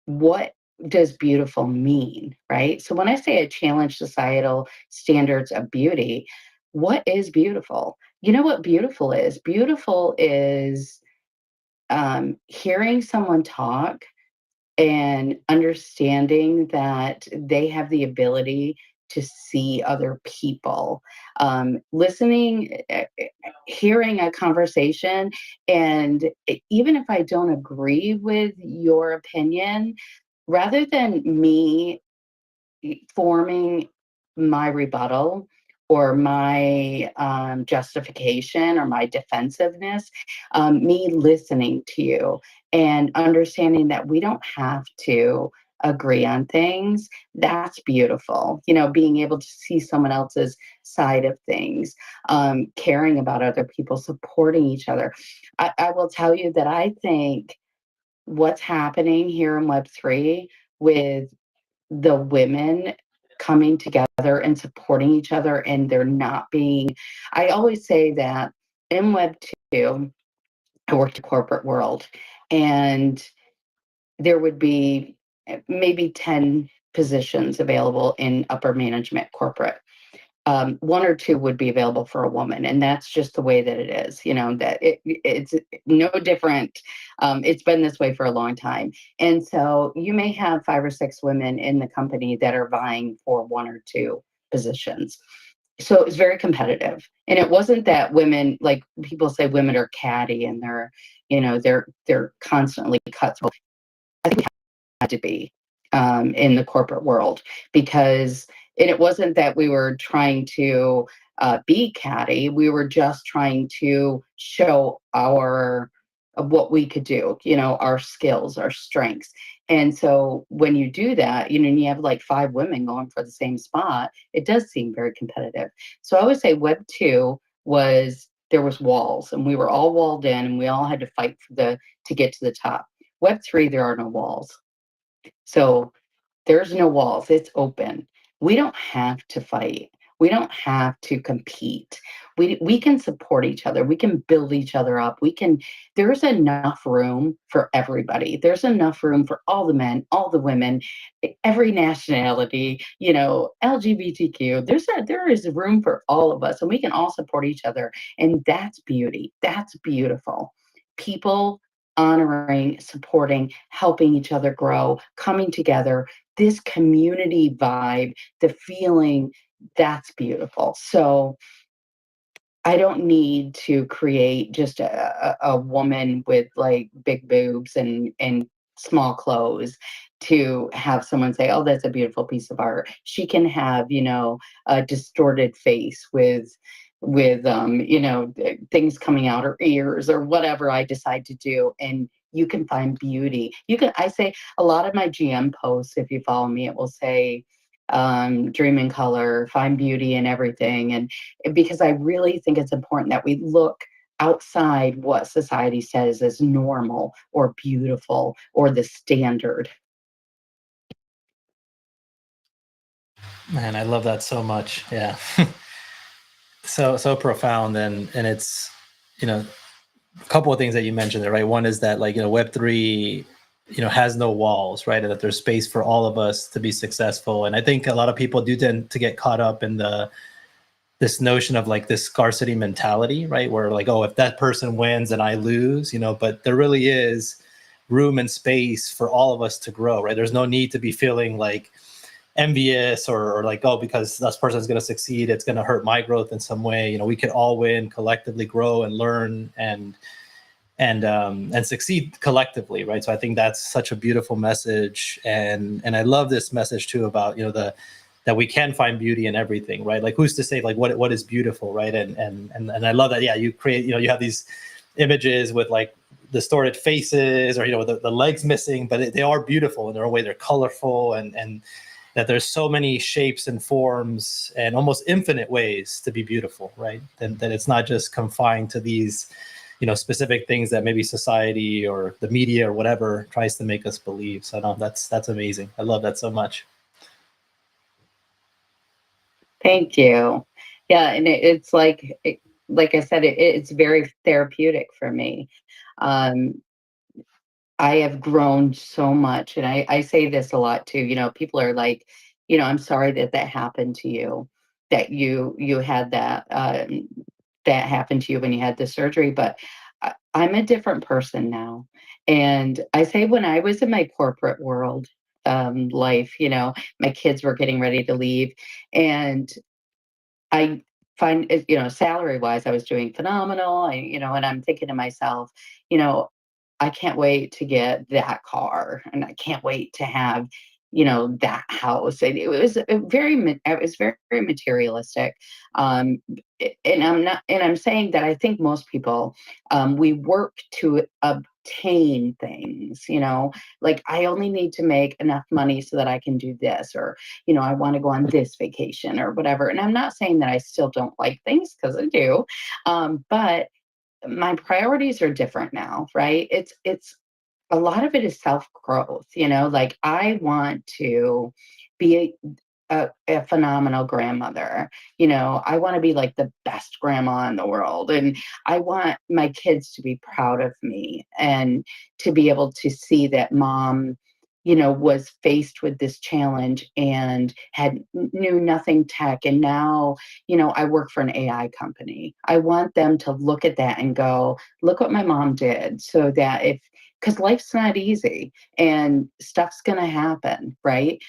what does beautiful mean, right? So when I say I challenge societal standards of beauty, what is beautiful? You know what beautiful is? Beautiful is hearing someone talk and understanding that they have the ability to see other people, listening, hearing a conversation, and even if I don't agree with your opinion, rather than me forming my rebuttal or my justification or my defensiveness, me listening to you and understanding that we don't have to agree on things, that's beautiful. Being able to see someone else's side of things, caring about other people, supporting each other. I will tell you that I think what's happening here in Web3 with the women coming together and supporting each other, and they're not being, I always say that in Web 2, I worked in corporate world, and there would be maybe 10 positions available in upper management corporate. 1 or 2 would be available for a woman, and that's just the way that it is. That it's no different. It's been this way for a long time, and so you may have 5 or 6 women in the company that are vying for 1 or 2 positions. So it's very competitive, and it wasn't that women, like people say, women are catty and they're constantly cutthroat. I think we had to be in the corporate world because and it wasn't that we were trying to be catty. We were just trying to show our what we could do, our skills, our strengths. And so when you do that, and you have like 5 women going for the same spot, it does seem very competitive. So I would say Web 2 was there was walls, and we were all walled in, and we all had to fight to get to the top. Web 3, there are no walls. So there's no walls, it's open. We don't have to fight. We don't have to compete. We can support each other. We can build each other up. There's enough room for everybody. There's enough room for all the men, all the women, every nationality, LGBTQ. There is room for all of us, and we can all support each other. And that's beauty. That's beautiful. People honoring, supporting, helping each other grow, coming together, this community vibe, the feeling, that's beautiful. So I don't need to create just a woman with like big boobs and small clothes to have someone say, "Oh, that's a beautiful piece of art." She can have, a distorted face with things coming out her ears or whatever I decide to do, and you can find beauty. I say a lot of my GM posts, if you follow me, it will say, dream in color, find beauty in everything. And because I really think it's important that we look outside what society says is normal or beautiful or the standard. Man, I love that so much. Yeah. So profound. And it's, a couple of things that you mentioned there, right? One is that, like, Web3, has no walls, right? And that there's space for all of us to be successful. And I think a lot of people do tend to get caught up in this notion of like this scarcity mentality, right? Where like, oh, if that person wins and I lose, but there really is room and space for all of us to grow, right? There's no need to be feeling like envious or like, oh, because this person is going to succeed, it's going to hurt my growth in some way. We could all win, collectively grow and learn and succeed collectively, right? So I think that's such a beautiful message, and I love this message too about that we can find beauty in everything, right? Like, who's to say like what is beautiful, right? And I love that. Yeah, you create, you have these images with like distorted faces or the legs missing, but they are beautiful in their own way. They're colorful and that there's so many shapes and forms and almost infinite ways to be beautiful, right? And that it's not just confined to these specific things that maybe society or the media or whatever tries to make us believe. So no, that's amazing. I love that so much. Thank you. Yeah, and it's like I said, it's very therapeutic for me. Um, I have grown so much, and I say this a lot too. People are like, I'm sorry that that happened to you, that you had that happened to you when you had the surgery. But I'm a different person now, and I say when I was in my corporate world life, my kids were getting ready to leave, and I find it, salary wise, I was doing phenomenal. And I'm thinking to myself, you know, I can't wait to get that car, and I can't wait to have, that house. And it was very, very materialistic. Um, and I'm saying that I think most people, we work to obtain things, like I only need to make enough money so that I can do this, or I want to go on this vacation or whatever. And I'm not saying that I still don't like things, because I do. But my priorities are different now, right? It's a lot of it is self-growth, like I want to be a phenomenal grandmother. I want to be like the best grandma in the world. And I want my kids to be proud of me and to be able to see that mom, was faced with this challenge and knew nothing tech. And now, I work for an AI company. I want them to look at that and go, look what my mom did, so that because life's not easy and stuff's going to happen, right?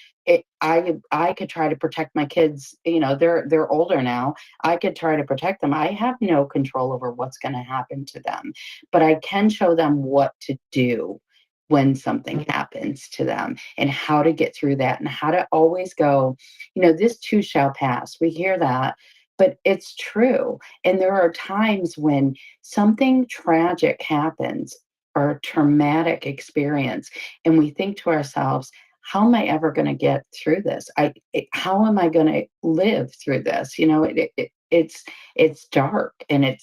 I could try to protect my kids. They're older now. I could try to protect them. I have no control over what's going to happen to them, but I can show them what to do when something happens to them, and how to get through that, and how to always go, this too shall pass. We hear that, but it's true. And there are times when something tragic happens, or a traumatic experience, and we think to ourselves, how am I ever going to get through this? How am I going to live through this? It's dark, and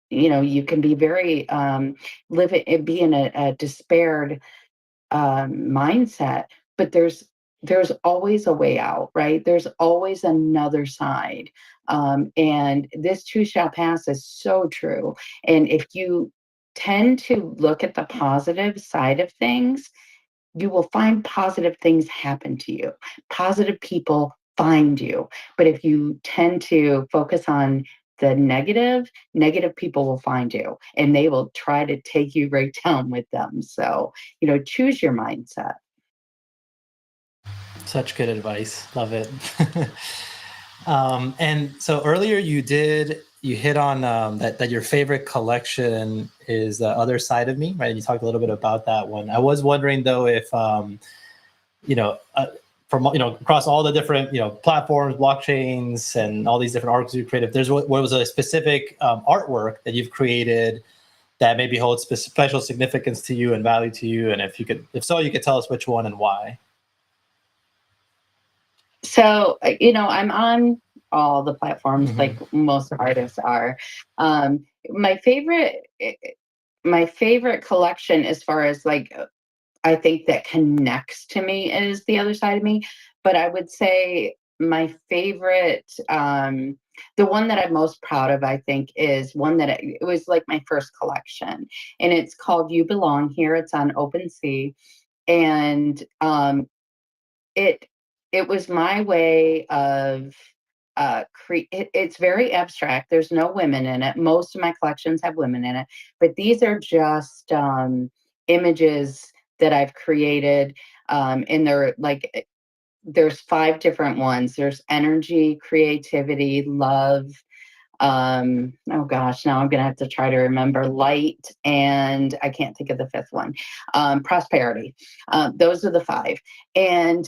you can be very be in a despaired mindset, but there's always a way out, right? There's always another side. And this too shall pass is so true. And if you tend to look at the positive side of things, you will find positive things happen to you. Positive people find you. But if you tend to focus on the negative people will find you, and they will try to take you right down with them. So, choose your mindset. Such good advice. Love it. And so earlier you hit on that your favorite collection is The Other Side of Me, right? And you talked a little bit about that one. I was wondering though if you know from across all the different platforms, blockchains, and all these different artworks you create, if there's what was a specific artwork that you've created that maybe holds special significance to you and value to you, and if so, you could tell us which one and why. So, I'm on all the platforms like most artists are. Um, my favorite, my favorite collection, as far as like, I think that connects to me, is The Other Side of Me. But I would say my favorite, the one that I'm most proud of, I think, is one that it was like my first collection, and it's called You Belong Here. It's on OpenSea, and it it was my way of it's very abstract. There's no women in it. Most of my collections have women in it, but these are just images that I've created, and they're like, there's 5 different ones. There's energy, creativity, love, oh gosh, now I'm gonna have to try to remember, light, and I can't think of the 5th one, prosperity. Those are the 5. And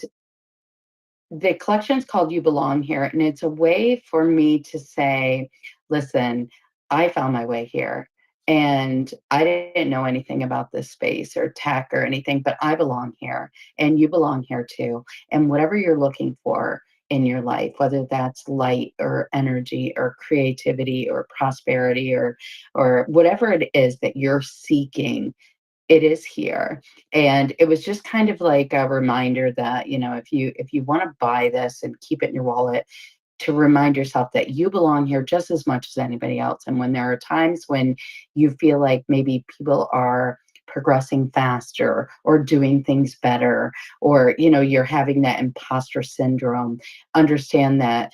the collection's called You Belong Here, and it's a way for me to say, listen, I found my way here, and I didn't know anything about this space or tech or anything, but I belong here, and you belong here too. And whatever you're looking for in your life, whether that's light or energy or creativity or prosperity or whatever it is that you're seeking, it is here. And it was just kind of like a reminder that, if you want to buy this and keep it in your wallet, to remind yourself that you belong here just as much as anybody else. And when there are times when you feel like maybe people are progressing faster or doing things better, or you're having that imposter syndrome, understand that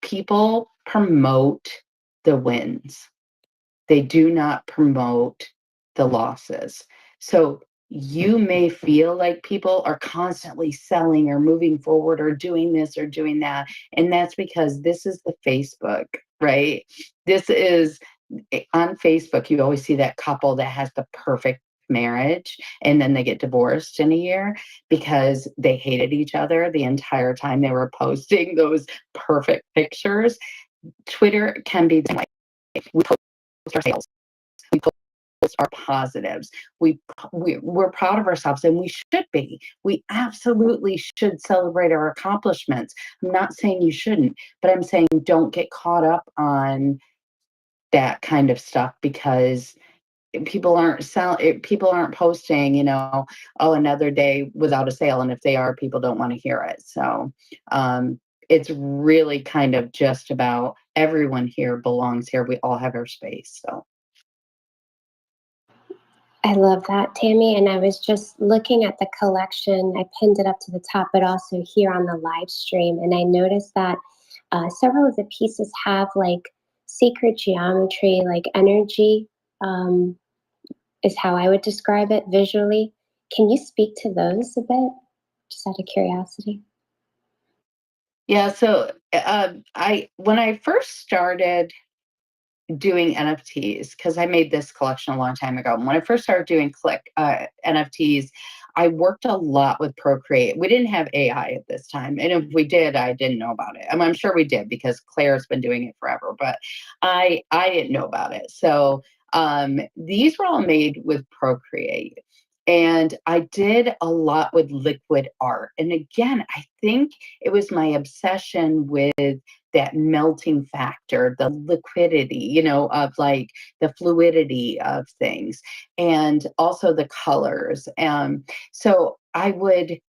people promote the wins. They do not promote the losses. So you may feel like people are constantly selling or moving forward or doing this or doing that. And that's because this is the Facebook, right? This is on Facebook. You always see that couple that has the perfect marriage, and then they get divorced in a year because they hated each other the entire time they were posting those perfect pictures. Twitter can be the way. We post our sales. We post our positives. We're proud of ourselves, and we should be. We absolutely should celebrate our accomplishments. I'm not saying you shouldn't, but I'm saying don't get caught up on that kind of stuff, because people aren't posting, oh, another day without a sale, and if they are, people don't want to hear it. So it's really kind of just about everyone here belongs here. We all have our space. So I love that, Tammy. And I was just looking at the collection. I pinned it up to the top, but also here on the live stream. And I noticed that several of the pieces have like sacred geometry, like energy, is how I would describe it visually. Can you speak to those a bit, just out of curiosity? yeah, so when I first started doing NFTs, because I made this collection a long time ago. And when I first started doing NFTs, I worked a lot with Procreate. We didn't have AI at this time. And if we did, I didn't know about it. I'm sure we did, because Claire's been doing it forever, but I didn't know about it. So these were all made with Procreate. And I did a lot with liquid art. And again, I think it was my obsession with that melting factor, the liquidity, of like the fluidity of things, and also the colors. So I would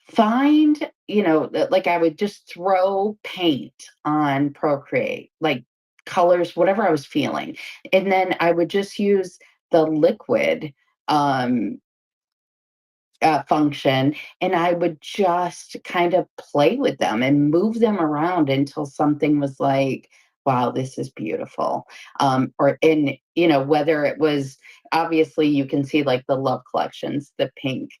find, like I would just throw paint on Procreate, like colors, whatever I was feeling. And then I would just use the liquid function, and I would just kind of play with them and move them around until something was like, wow, this is beautiful. Or in, whether it was, obviously you can see like the love collections, the pink,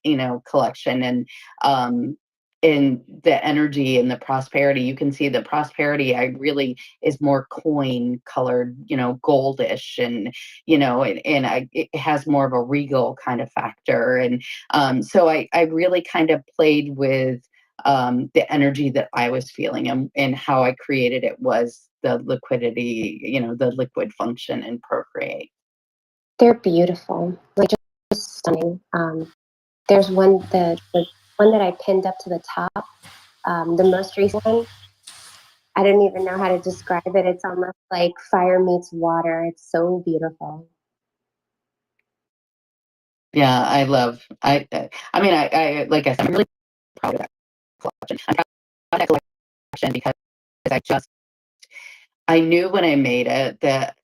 collection, and in the energy and the prosperity, you can see the prosperity I really is more coin colored, goldish, and, it has more of a regal kind of factor. And so I really kind of played with the energy that I was feeling, and how I created it was the liquidity, the liquid function in Procreate. They're beautiful, like just stunning. There's the one that I pinned up to the top, the most recent one. I don't even know how to describe it. It's almost like fire meets water. It's so beautiful. Yeah, I like I said, I'm really proud of that collection. I'm proud of that collection because I knew when I made it that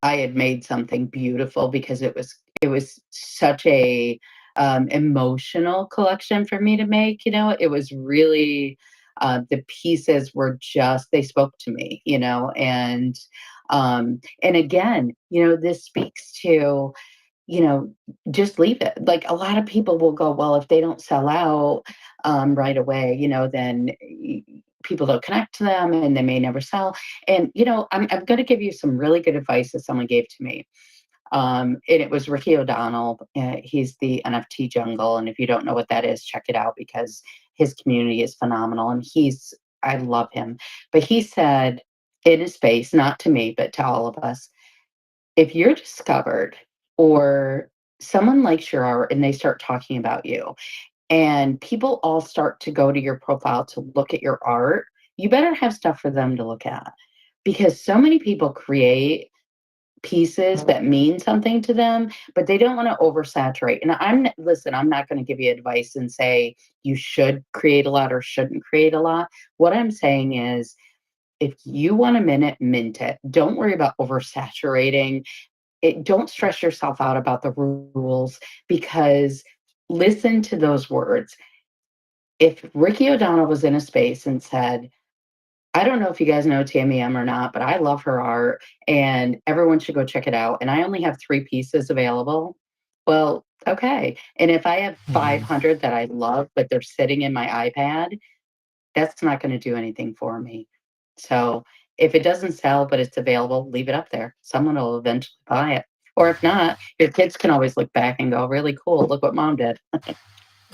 I had made something beautiful, because it was such a emotional collection for me to make. It was really, the pieces were just, they spoke to me, and again, this speaks to, just leave it. Like, a lot of people will go, well, if they don't sell out right away, then people don't connect to them and they may never sell. And, I'm going to give you some really good advice that someone gave to me. And it was Ricky O'Donnell. He's the NFT Jungle. And if you don't know what that is, check it out, because his community is phenomenal. And I love him. But he said in his space, not to me, but to all of us, if you're discovered, or someone likes your art and they start talking about you, and people all start to go to your profile to look at your art, you better have stuff for them to look at, because so many people create pieces that mean something to them, but they don't want to oversaturate. And I'm not going to give you advice and say you should create a lot or shouldn't create a lot. What I'm saying is, if you want a minute, mint it. Don't worry about oversaturating it. Don't stress yourself out about the rules, because listen to those words. If Ricky O'Donnell was in a space and said, I don't know if you guys know TammyM or not, but I love her art and everyone should go check it out, and I only have 3 pieces available. Well, okay. And if I have 500 that I love, but they're sitting in my iPad, that's not going to do anything for me. So if it doesn't sell, but it's available, leave it up there. Someone will eventually buy it. Or if not, your kids can always look back and go, really cool. Look what mom did.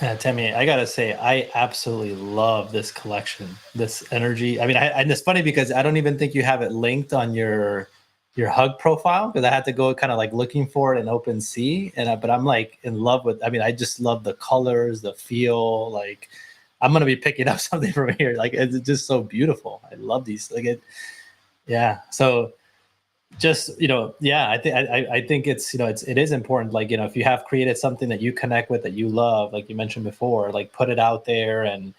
Yeah, Tammy, I gotta say, I absolutely love this collection, this energy. I mean, and it's funny because I don't even think you have it linked on your hug profile, because I had to go kind of like looking for it in OpenSea, but I'm like in love with. I mean, I just love the colors, the feel. Like, I'm gonna be picking up something from here. Like, it's just so beautiful. I love these. Like it, yeah. So just yeah, I think it's it is important, like if you have created something that you connect with, that you love, like you mentioned before, like put it out there. And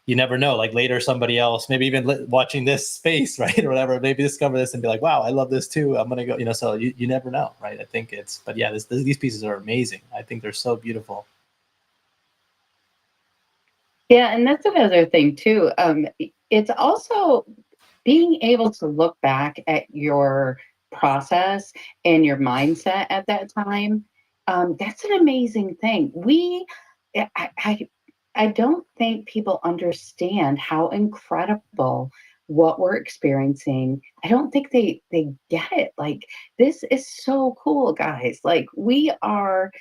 you never know, like later somebody else, maybe even watching this space, right, or whatever, maybe discover this and be like, wow, I love this too, I'm gonna go, so you never know, right? I think but yeah, these pieces are amazing. I think they're so beautiful. Yeah, and that's another thing too. It's also being able to look back at your process and your mindset at that time. That's an amazing thing. I don't think people understand how incredible what we're experiencing. I don't think they get it. Like, this is so cool, guys. Like, we are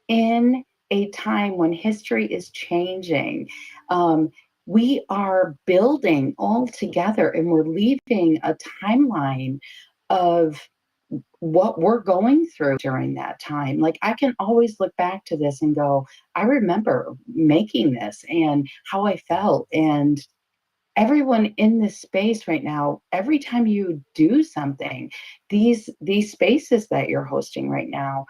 in a time when history is changing. Um, we are building all together, and we're leaving a timeline of what we're going through during that time. Like, I can always look back to this and go, I remember making this and how I felt. And everyone in this space right now, every time you do something, these spaces that you're hosting right now,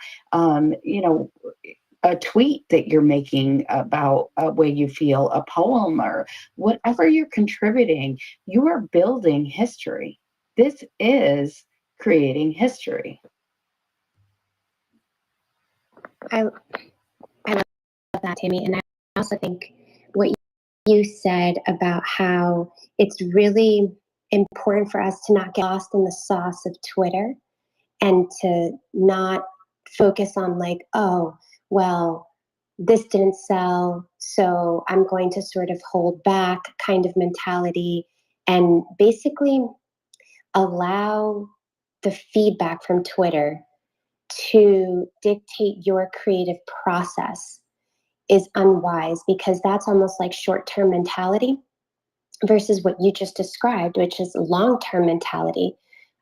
a tweet that you're making about a way you feel, a poem, or whatever you're contributing, you are building history. This is creating history. I love that, Tammy. And I also think what you said about how it's really important for us to not get lost in the sauce of Twitter and to not focus on like, oh, well, this didn't sell, so I'm going to sort of hold back kind of mentality, and basically allow the feedback from Twitter to dictate your creative process is unwise, because that's almost like short-term mentality versus what you just described, which is long-term mentality.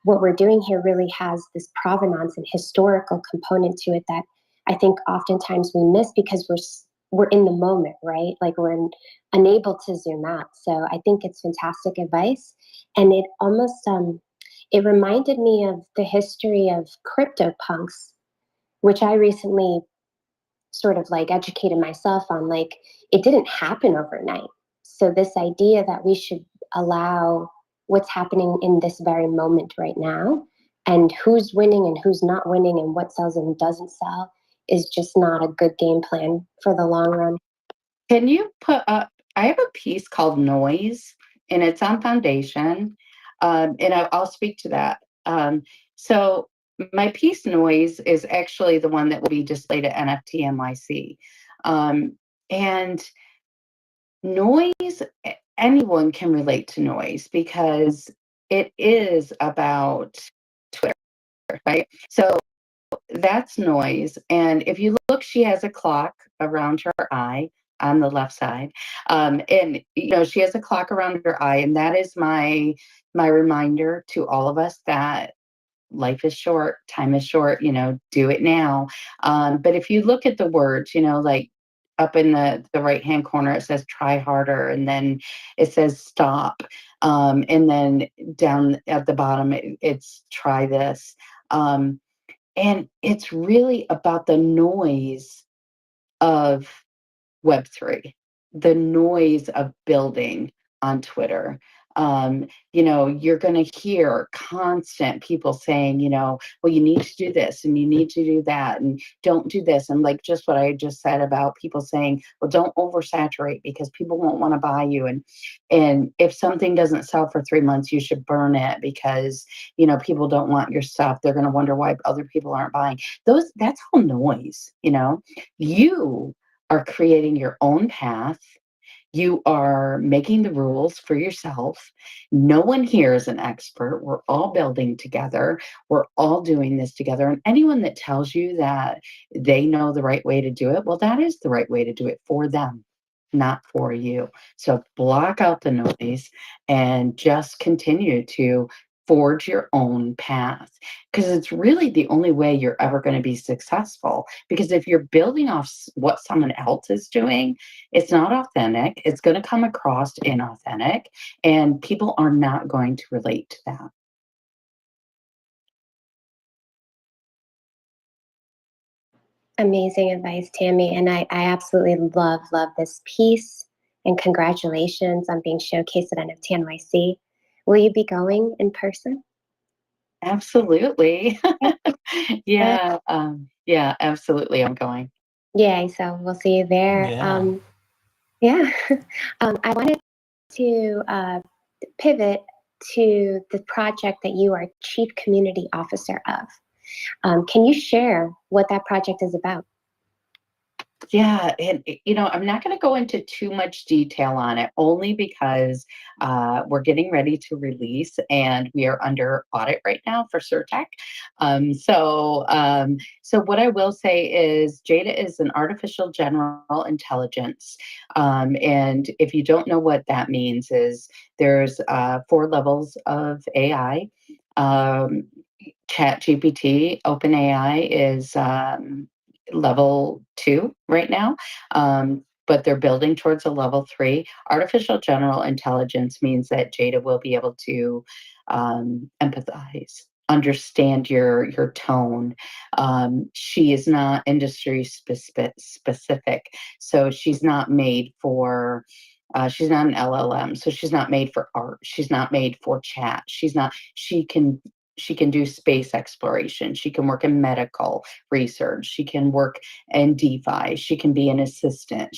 What we're doing here really has this provenance and historical component to it that I think oftentimes we miss because we're in the moment, right? Like unable to zoom out. So I think it's fantastic advice, and it almost it reminded me of the history of CryptoPunks, which I recently sort of like educated myself on. Like, it didn't happen overnight. So this idea that we should allow what's happening in this very moment right now, and who's winning and who's not winning and what sells and doesn't sell, is just not a good game plan for the long run. Can you put up, I have a piece called Noise, and it's on Foundation, and I'll speak to that. So my piece Noise is actually the one that will be displayed at NFT NYC. And noise, anyone can relate to noise because it is about Twitter, right? So that's noise. And if you look, she has a clock around her eye on the left side. And she has a clock around her eye, and that is my reminder to all of us that life is short, time is short, do it now. But if you look at the words, like up in the right hand corner, it says try harder, and then it says stop. And then down at the bottom, it's try this. And it's really about the noise of Web3, the noise of building on Twitter. You're going to hear constant people saying, well, you need to do this and you need to do that and don't do this. And like just what I just said about people saying, well, don't oversaturate because people won't want to buy you. And if something doesn't sell for 3 months, you should burn it because, people don't want your stuff. They're going to wonder why other people aren't buying. That's all noise, You are creating your own path. You are making the rules for yourself. No one here is an expert. We're all building together. We're all doing this together. And anyone that tells you that they know the right way to do it, well, that is the right way to do it for them, not for you. So block out the noise and just continue to forge your own path, because it's really the only way you're ever going to be successful. Because if you're building off what someone else is doing, it's not authentic. It's going to come across inauthentic, and people are not going to relate to that. Amazing advice, Tammy. And I absolutely love this piece. And congratulations on being showcased at NFT NYC. Will you be going in person? Absolutely. Yeah. Yeah, absolutely. I'm going. Yay. So we'll see you there. Yeah. I wanted to pivot to the project that you are Chief Community Officer of. Can you share what that project is about? Yeah, and I'm not going to go into too much detail on it, only because we're getting ready to release, and we are under audit right now for Surtech. So what I will say is, Jada is an artificial general intelligence, and if you don't know what that means, is there's 4 levels of AI. ChatGPT, OpenAI is level 2 right now, but they're building towards a level 3. Artificial general intelligence means that Jada will be able to empathize, understand your tone. She is not industry specific, so she's not made for. She's not an LLM, so she's not made for art. She's not made for chat. She can do space exploration. She can work in medical research. She can work in DeFi. She can be an assistant.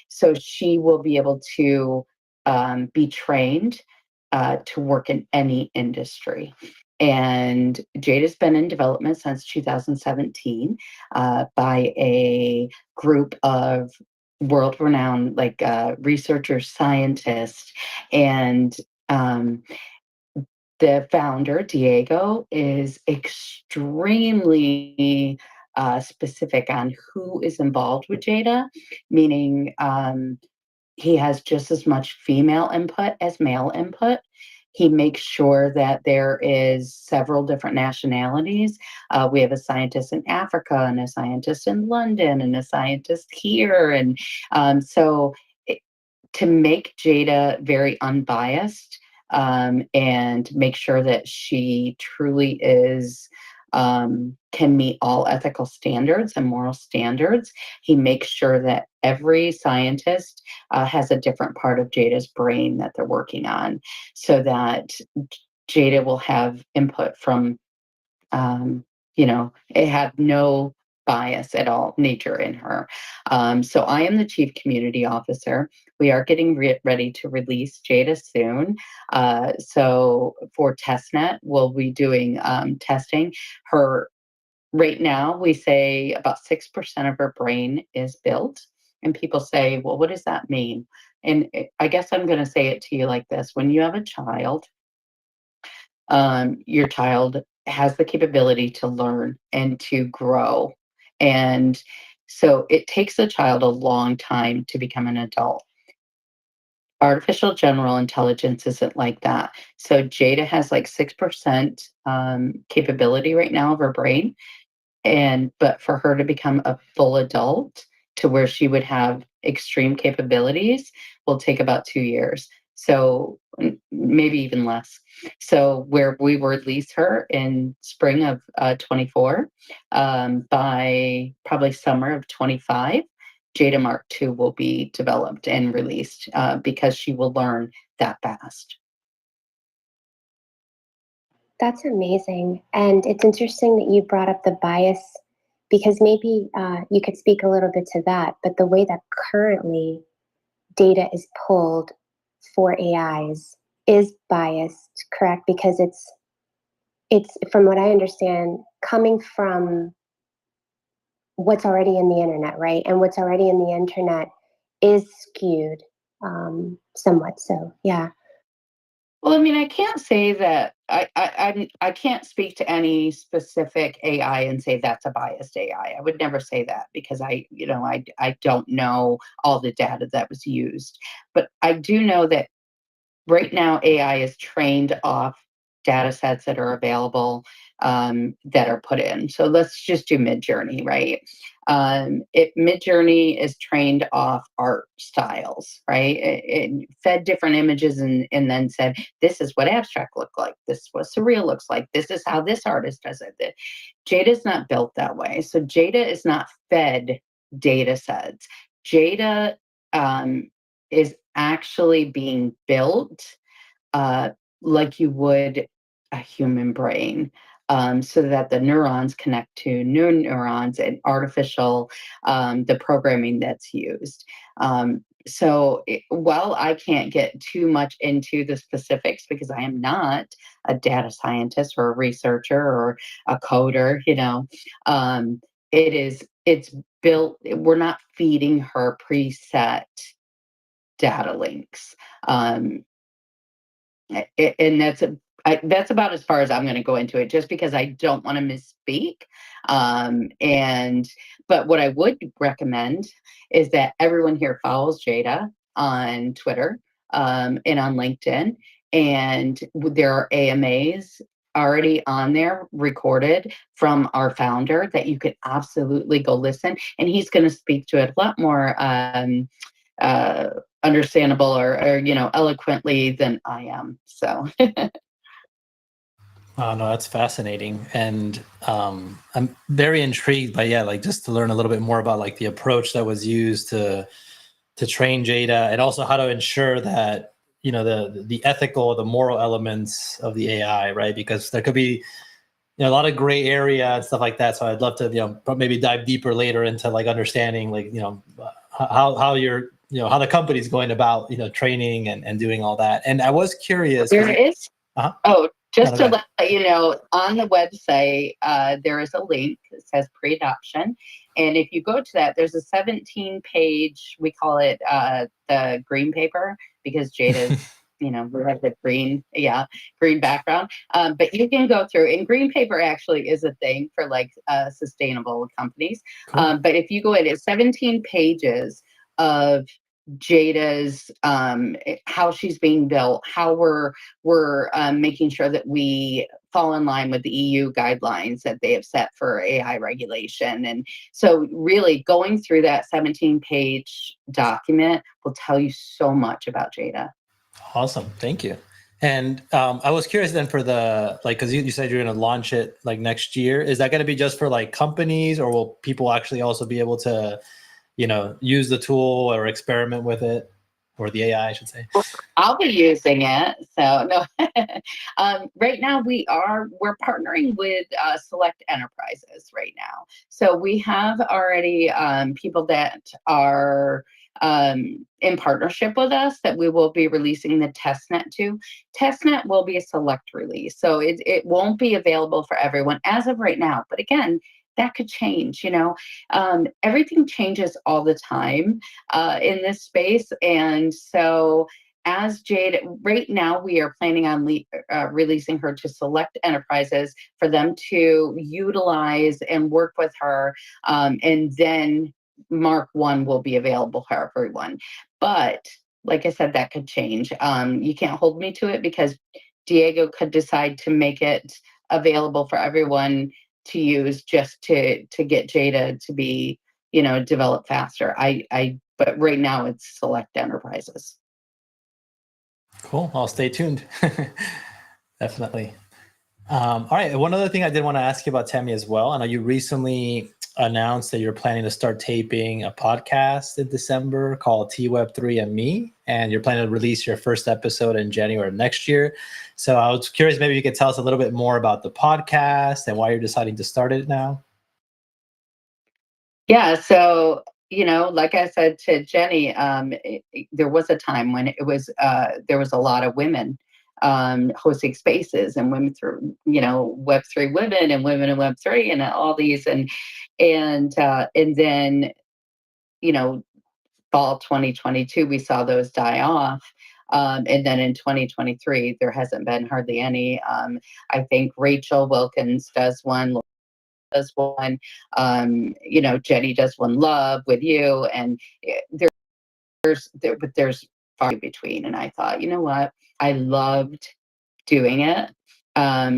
So she will be able to be trained to work in any industry. And Jade has been in development since 2017 by a group of world-renowned researchers, scientists, and the founder, Diego, is extremely specific on who is involved with Jada, meaning he has just as much female input as male input. He makes sure that there is several different nationalities. We have a scientist in Africa and a scientist in London and a scientist here. And to make Jada very unbiased, and make sure that she truly is can meet all ethical standards and moral standards. He makes sure that every scientist has a different part of Jada's brain that they're working on, so that Jada will have input from, it had no bias at all nature in her. So I am the chief community officer. We are getting ready to release Jada soon. So for testnet, we'll be doing testing. Her right now, we say about 6% of her brain is built. And people say, well, what does that mean? And I guess I'm going to say it to you like this. When you have a child, your child has the capability to learn and to grow. And so it takes a child a long time to become an adult. Artificial general intelligence isn't like that. So Jada has like 6% capability right now of her brain. But for her to become a full adult to where she would have extreme capabilities will take about 2 years. So maybe even less. So where we will release her in spring of 24, by probably summer of 25, Jada Mark II will be developed and released because she will learn that fast. That's amazing. And it's interesting that you brought up the bias, because maybe you could speak a little bit to that. But the way that currently data is pulled for AIs is biased, correct? Because it's from what I understand, coming from what's already in the internet, right? And what's already in the internet is skewed somewhat. So, yeah. Well, I mean, I can't say that I can't speak to any specific AI and say that's a biased AI. I would never say that because I don't know all the data that was used. But I do know that right now AI is trained off data sets that are available, that are put in. So let's just do Midjourney, right? Midjourney is trained off art styles, right? It fed different images and then said, this is what abstract look like. This is what surreal looks like. This is how this artist does it. Jada is not built that way. So Jada is not fed data sets. Jada is actually being built like you would a human brain, so that the neurons connect to new neurons and artificial, the programming that's used. While I can't get too much into the specifics because I am not a data scientist or a researcher or a coder, it's built. We're not feeding her preset data links. And that's about as far as I'm going to go into it, just because I don't want to misspeak. But what I would recommend is that everyone here follows Jada on Twitter, and on LinkedIn, and there are AMAs already on there recorded from our founder that you could absolutely go listen, and he's going to speak to it a lot more understandable or eloquently than I am. So Oh, no, that's fascinating. And I'm very intrigued by, just to learn a little bit more about like the approach that was used to train Jada, and also how to ensure that, the ethical, the moral elements of the AI, right? Because there could be, a lot of gray area and stuff like that. So I'd love to, maybe dive deeper later into like understanding, like, how you're, how the company's going about, training and doing all that. And I was curious. There is. Uh-huh. Oh, just No, to let you know, on the website, there is a link that says pre-adoption. And if you go to that, there's a 17-page, we call it the green paper, because Jada's, we have the green background. But you can go through, and green paper actually is a thing for like sustainable companies. Cool. But if you go in, it's 17 pages of Jada's how she's being built, how we're making sure that we fall in line with the EU guidelines that they have set for AI regulation. And so really going through that 17-page document will tell you so much about Jada. Awesome. Thank you. And I was curious then for the, because you said you're going to launch it like next year. Is that going to be just for like companies, or will people actually also be able to use the tool or experiment with it, or the AI, I should say? I'll be using it. So no, right now we're partnering with select enterprises right now. So we have already people that are in partnership with us that we will be releasing the testnet to. Testnet will be a select release. So it won't be available for everyone as of right now. But again, that could change, everything changes all the time in this space. And so as Jade, right now we are planning on releasing her to select enterprises for them to utilize and work with her. And then Mark 1 will be available for everyone. But like I said, that could change. You can't hold me to it, because Diego could decide to make it available for everyone to use, just to get Jada to be, developed faster. But right now it's select enterprises. Cool. I'll stay tuned. Definitely. All right. One other thing I did want to ask you about, Tammy, as well. I know you recently announced that you're planning to start taping a podcast in December called TWeb3 and Me, and you're planning to release your first episode in January of next year. So I was curious, maybe you could tell us a little bit more about the podcast and why you're deciding to start it now. Yeah. So, like I said to Jenny, there was a time when there was a lot of women hosting spaces, and women through, Web3 women and women in Web3 and all these, and then, fall 2022, we saw those die off. And then in 2023, there hasn't been hardly any. I think Rachel Wilkins does one, Jenny does one, Love with You, and there's far in between. And I thought, you know what? I loved doing it.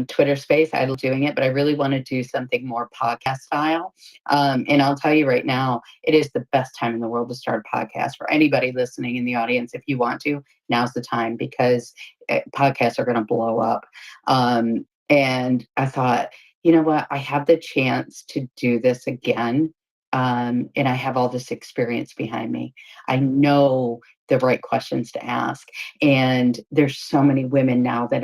Twitter space, I love doing it, but I really want to do something more podcast style. And I'll tell you right now, it is the best time in the world to start a podcast for anybody listening in the audience. If you want to, now's the time, because podcasts are going to blow up. And I thought, you know what? I have the chance to do this again. And I have all this experience behind me. I know the right questions to ask. And there's so many women now that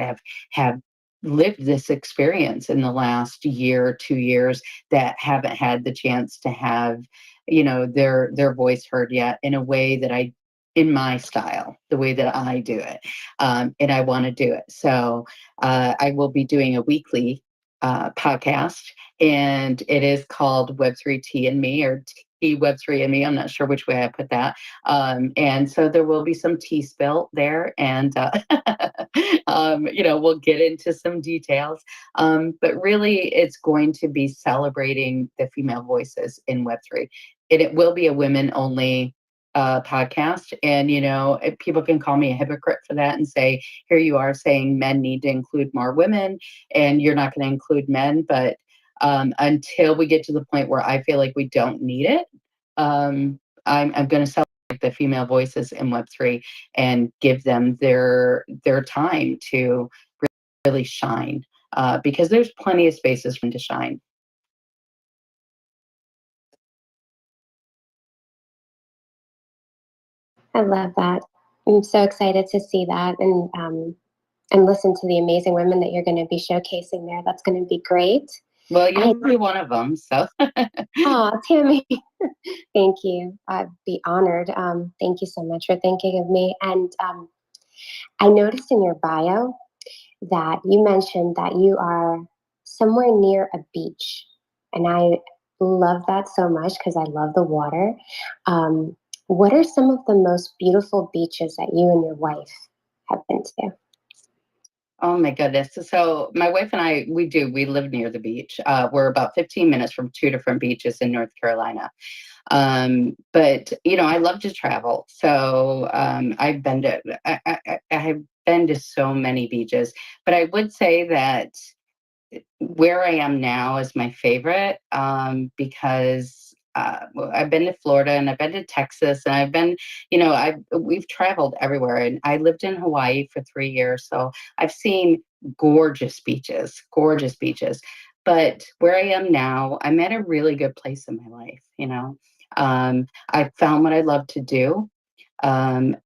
have lived this experience in the last year, 2 years, that haven't had the chance to have, their voice heard yet, in a way that in my style, the way that I do it. And I want to do it. So I will be doing a weekly podcast, and it is called Web3T and Me, or Web3 and Me. I'm not sure which way I put that. And so there will be some tea spill there, and we'll get into some details. But really, it's going to be celebrating the female voices in Web3, and it will be a women-only podcast. And people can call me a hypocrite for that and say, here you are saying men need to include more women, and you're not going to include men. But until we get to the point where I feel like we don't need it, I'm going to celebrate the female voices in Web3 and give them their time to really shine, because there's plenty of spaces for them to shine. I love that. I'm so excited to see that and listen to the amazing women that you're going to be showcasing there. That's going to be great. Well, you'll be one of them. So, oh, Tammy, Thank you. I'd be honored. Thank you so much for thinking of me. And I noticed in your bio that you mentioned that you are somewhere near a beach. And I love that so much because I love the water. Um, what are some of the most beautiful beaches that you and your wife have been to? Oh my goodness. So my wife and I, we live near the beach. We're about 15 minutes from two different beaches in North Carolina. But I love to travel. So I have been to so many beaches, but I would say that where I am now is my favorite, because well, I've been to Florida and I've been to Texas and I've been, we've traveled everywhere. And I lived in Hawaii for 3 years, so I've seen gorgeous beaches, gorgeous beaches. But where I am now, I'm at a really good place in my life. I found what I love to do. I'm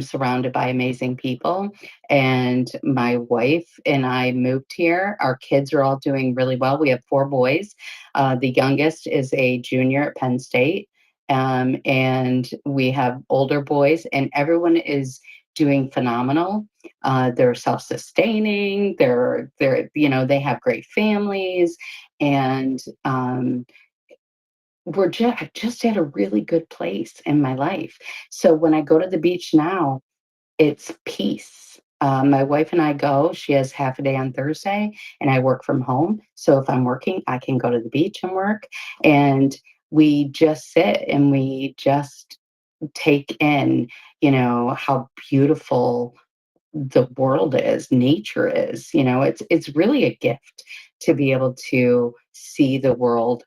surrounded by amazing people, and my wife and I moved here. Our kids are all doing really well. We have four boys. The youngest is a junior at Penn State. And we have older boys, and everyone is doing phenomenal. They're self-sustaining. They have great families, and just at a really good place in my life. So when I go to the beach now, it's peace. My wife and I go. She has half a day on Thursday, and I work from home. So if I'm working, I can go to the beach and work. And we just sit and we just take in, how beautiful the world is, nature is. It's really a gift to be able to see the world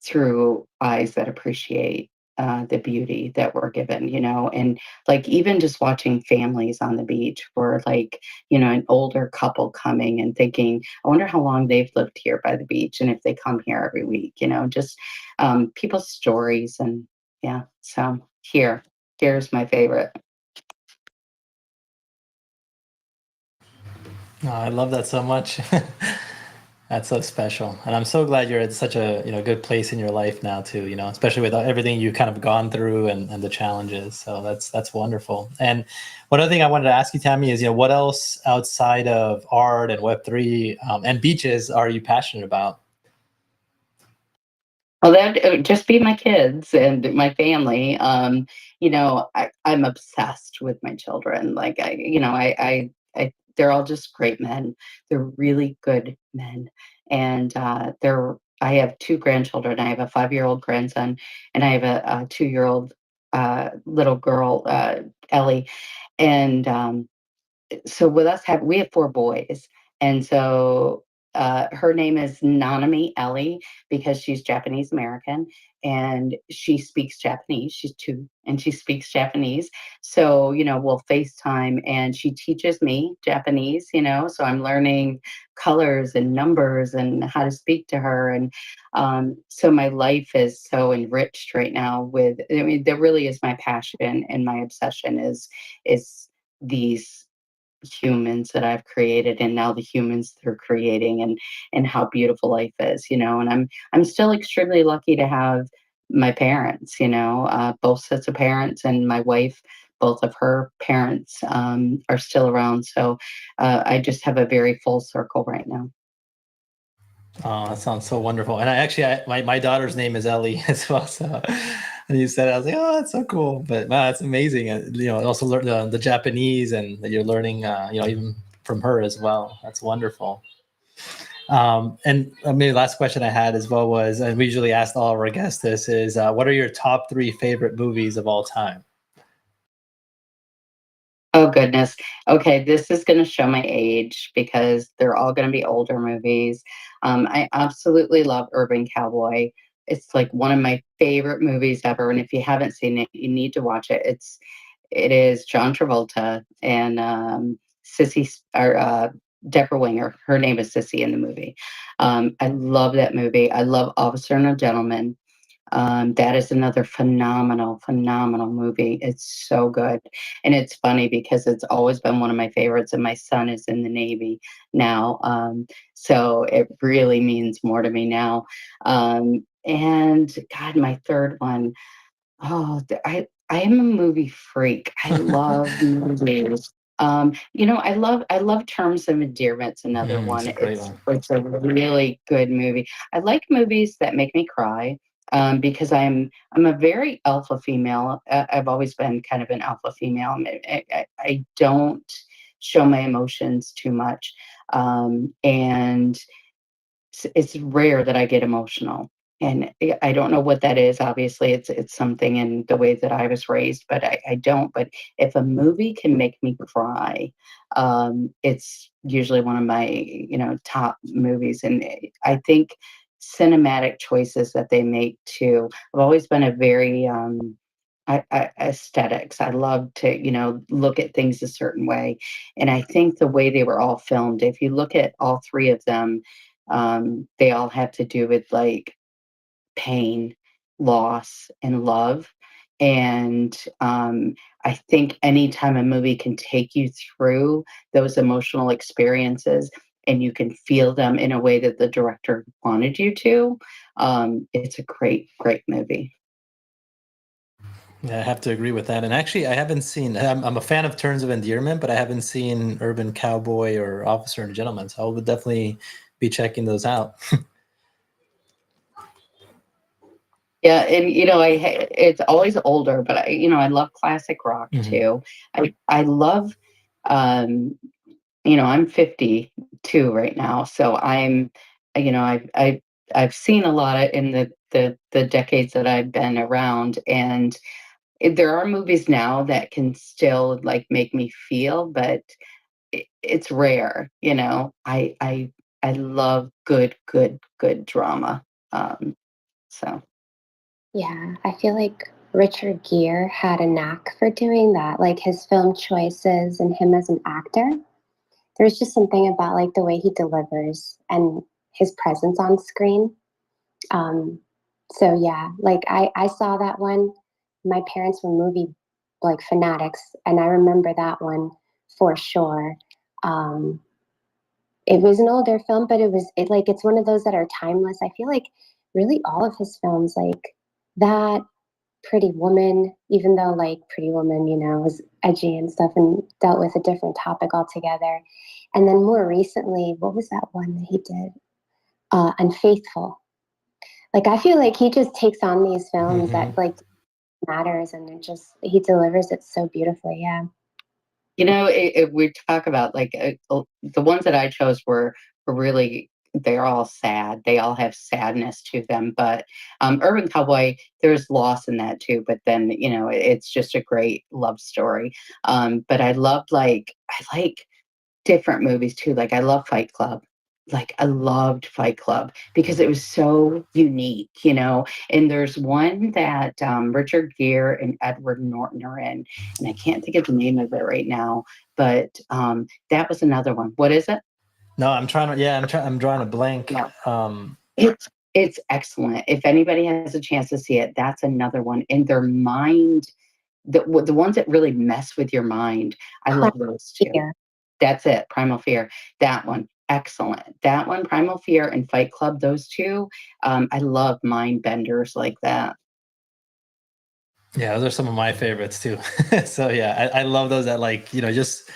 through eyes that appreciate the beauty that we're given, and like even just watching families on the beach, or like, an older couple coming and thinking, I wonder how long they've lived here by the beach and if they come here every week, just people's stories. And yeah, so here's my favorite. Oh, I love that so much. That's so special, and I'm so glad you're at such a good place in your life now too. Especially with everything you kind of gone through and the challenges. So that's wonderful. And one other thing I wanted to ask you, Tammy, is what else outside of art and Web3 and beaches are you passionate about? Well, that would just be my kids and my family. I'm obsessed with my children. Like they're all just great men. They're really good men, and I have two grandchildren. I have a 5-year-old grandson, and I have a 2-year-old little girl, Ellie, and so we have four boys, and so her name is Nanami Ellie because she's Japanese American, and she speaks Japanese. She's 2 and she speaks Japanese. So we'll FaceTime, and she teaches me Japanese. So I'm learning colors and numbers and how to speak to her, and so my life is so enriched right now with. I mean, that really is my passion and my obsession is these humans that I've created, and now the humans they're creating, and how beautiful life is, and I'm still extremely lucky to have my parents, both sets of parents, and my wife, both of her parents are still around. So I just have a very full circle right now. Oh, that sounds so wonderful. And my daughter's name is Ellie as well. So, and you said, I was like, oh, that's so cool. But wow, that's amazing. Also learn the Japanese, and that you're learning, even from her as well. That's wonderful. And maybe the last question I had as well was, and we usually ask all of our guests this, is what are your top 3 favorite movies of all time? Oh goodness. Okay, this is going to show my age because they're all going to be older movies. I absolutely love Urban Cowboy. It's like one of my favorite movies ever, and if you haven't seen it, you need to watch it. It is John Travolta and Deborah Winger. Her name is Sissy in the movie. I love that movie. I love Officer and a Gentleman. That is another phenomenal, phenomenal movie. It's so good. And it's funny because it's always been one of my favorites, and my son is in the Navy now. So it really means more to me now. And God, my third one. Oh, I am a movie freak. I love movies. I love Terms of Endearment's another It's one. a great It's one. it's a really good movie. I like movies that make me cry, because I'm a very alpha female. I've always been kind of an alpha female. I don't show my emotions too much, and it's rare that I get emotional. And I don't know what that is. Obviously, it's something in the way that I was raised, but I don't. But if a movie can make me cry, it's usually one of my top movies. And I think cinematic choices that they make too. I've always been a very aesthetics. I love to look at things a certain way, and I think the way they were all filmed. If you look at all three of them, they all have to do with like pain, loss, and love. And I think anytime a movie can take you through those emotional experiences and you can feel them in a way that the director wanted you to, it's a great, great movie. Yeah, I have to agree with that. And actually, I haven't seen. I'm a fan of Terms of Endearment, but I haven't seen Urban Cowboy or Officer and Gentleman. So I would definitely be checking those out. Yeah, and it's always older, but I love classic rock too. I love, um, I'm 52 right now, so I've seen a lot of in the decades that I've been around, and there are movies now that can still like make me feel, but it's rare. I love good, good, good drama. So. Yeah, I feel like Richard Gere had a knack for doing that, like his film choices and him as an actor. There's just something about like the way he delivers and his presence on screen. Um, so yeah, like I saw that one. My parents were movie like fanatics, and I remember that one for sure. Um, it was an older film, but it's one of those that are timeless. I feel like really all of his films, like that Pretty Woman, even though like Pretty Woman, was edgy and stuff and dealt with a different topic altogether. And then more recently, what was that one that he did? Unfaithful. Like I feel like he just takes on these films that like matters and he delivers it so beautifully. Yeah. If we talk about like the ones that I chose were really, they're all sad. They all have sadness to them. But Urban Cowboy, there's loss in that too. But then it's just a great love story. But I like different movies too. Like I love Fight Club. Like I loved Fight Club because it was so unique. And there's one that Richard Gere and Edward Norton are in, and I can't think of the name of it right now. But that was another one. What is it? No, I'm trying to. Yeah, I'm drawing a blank. Yeah. It's excellent. If anybody has a chance to see it, that's another one. In their mind, the ones that really mess with your mind, I love those too. Yeah. That's it. Primal Fear. That one. Excellent. That one, Primal Fear and Fight Club, those two. I love mind benders like that. Yeah, those are some of my favorites too. So yeah, I love those that like, just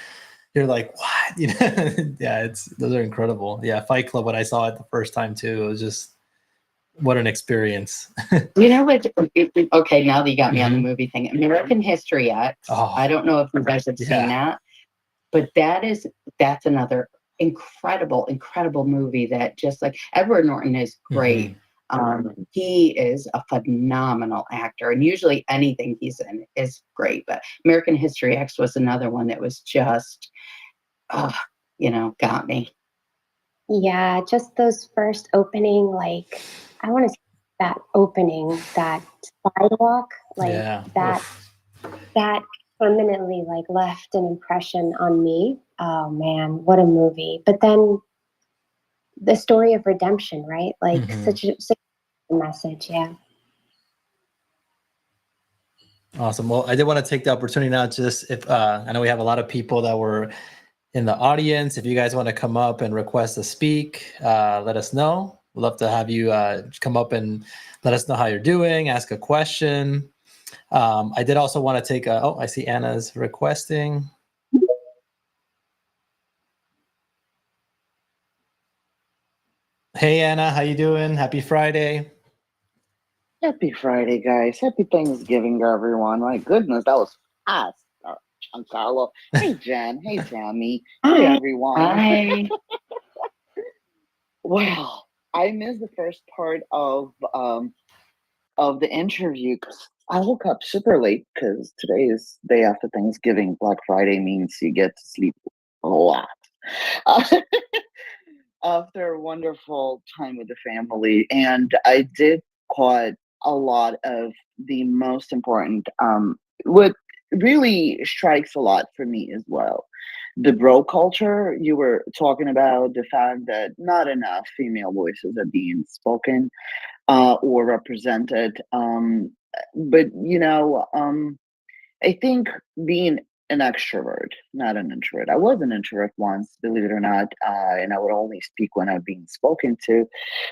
you're like, what? Yeah, those are incredible. Yeah, Fight Club, when I saw it the first time too, it was just what an experience. You know what? Okay, now that you got me on the movie thing, American History X. Oh, I don't know if you guys have seen that, but that's another incredible, incredible movie that just like Edward Norton is great. He is a phenomenal actor, and usually anything he's in is great. But American History X was another one that was just, got me. Yeah, just those first opening, like I want to say that opening, that sidewalk, like yeah. that permanently like left an impression on me. Oh man, what a movie. But then the story of redemption, right? Like such a message, yeah. Awesome. Well, I did want to take the opportunity now, just if I know we have a lot of people that were in the audience. If you guys want to come up and request to speak, let us know. We'd love to have you come up and let us know how you're doing, ask a question. I did also want to take I see Anna's requesting. Hey, Anna, how you doing? Happy Friday. Happy Friday, guys. Happy Thanksgiving, everyone. My goodness, that was fast. Giancarlo. Hey, Jen. Hey, Tammy. Hey, everyone. Hi. Well, I missed the first part of the interview because I woke up super late because today is day after Thanksgiving. Black Friday means you get to sleep a lot. Uh, After a wonderful time with the family, and I did caught a lot of the most important what really strikes a lot for me as well. The bro culture you were talking about, the fact that not enough female voices are being spoken or represented. But I think being an extrovert, not an introvert. I was an introvert once, believe it or not, and I would only speak when I'm being spoken to.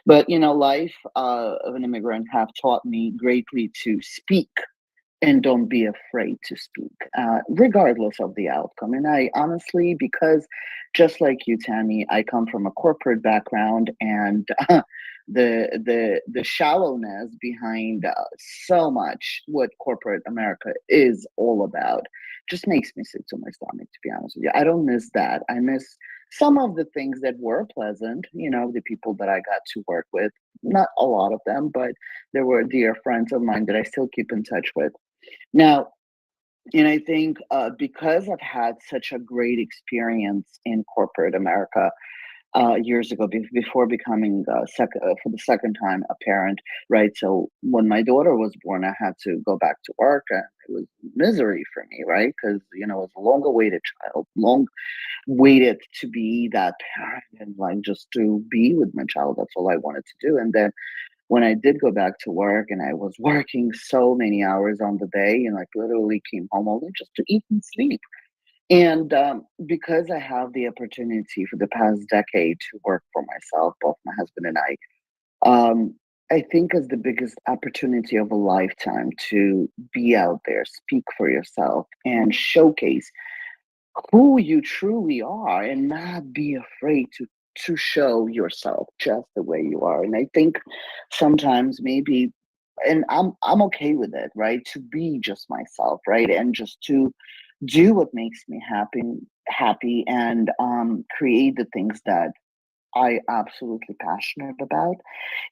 But life of an immigrant have taught me greatly to speak and don't be afraid to speak, regardless of the outcome. And I honestly, because just like you, Tammy, I come from a corporate background, and the shallowness behind so much what corporate America is all about just makes me sick to my stomach. To be honest with you, I don't miss that. I miss some of the things that were pleasant. The people that I got to work with. Not a lot of them, but there were dear friends of mine that I still keep in touch with. Now, and I think because I've had such a great experience in corporate America years ago, before becoming for the second time a parent, right? So when my daughter was born, I had to go back to work, and it was misery for me, right? Because it was a long-awaited child, long waited to be that parent, and like just to be with my child. That's all I wanted to do, and then when I did go back to work and I was working so many hours on the day and like literally came home only just to eat and sleep. And because I have the opportunity for the past decade to work for myself, both my husband and I think is the biggest opportunity of a lifetime to be out there, speak for yourself, and showcase who you truly are and not be afraid to show yourself just the way you are. And I think sometimes maybe, and I'm okay with it, right? To be just myself, right? And just to do what makes me happy, and create the things that I absolutely passionate about.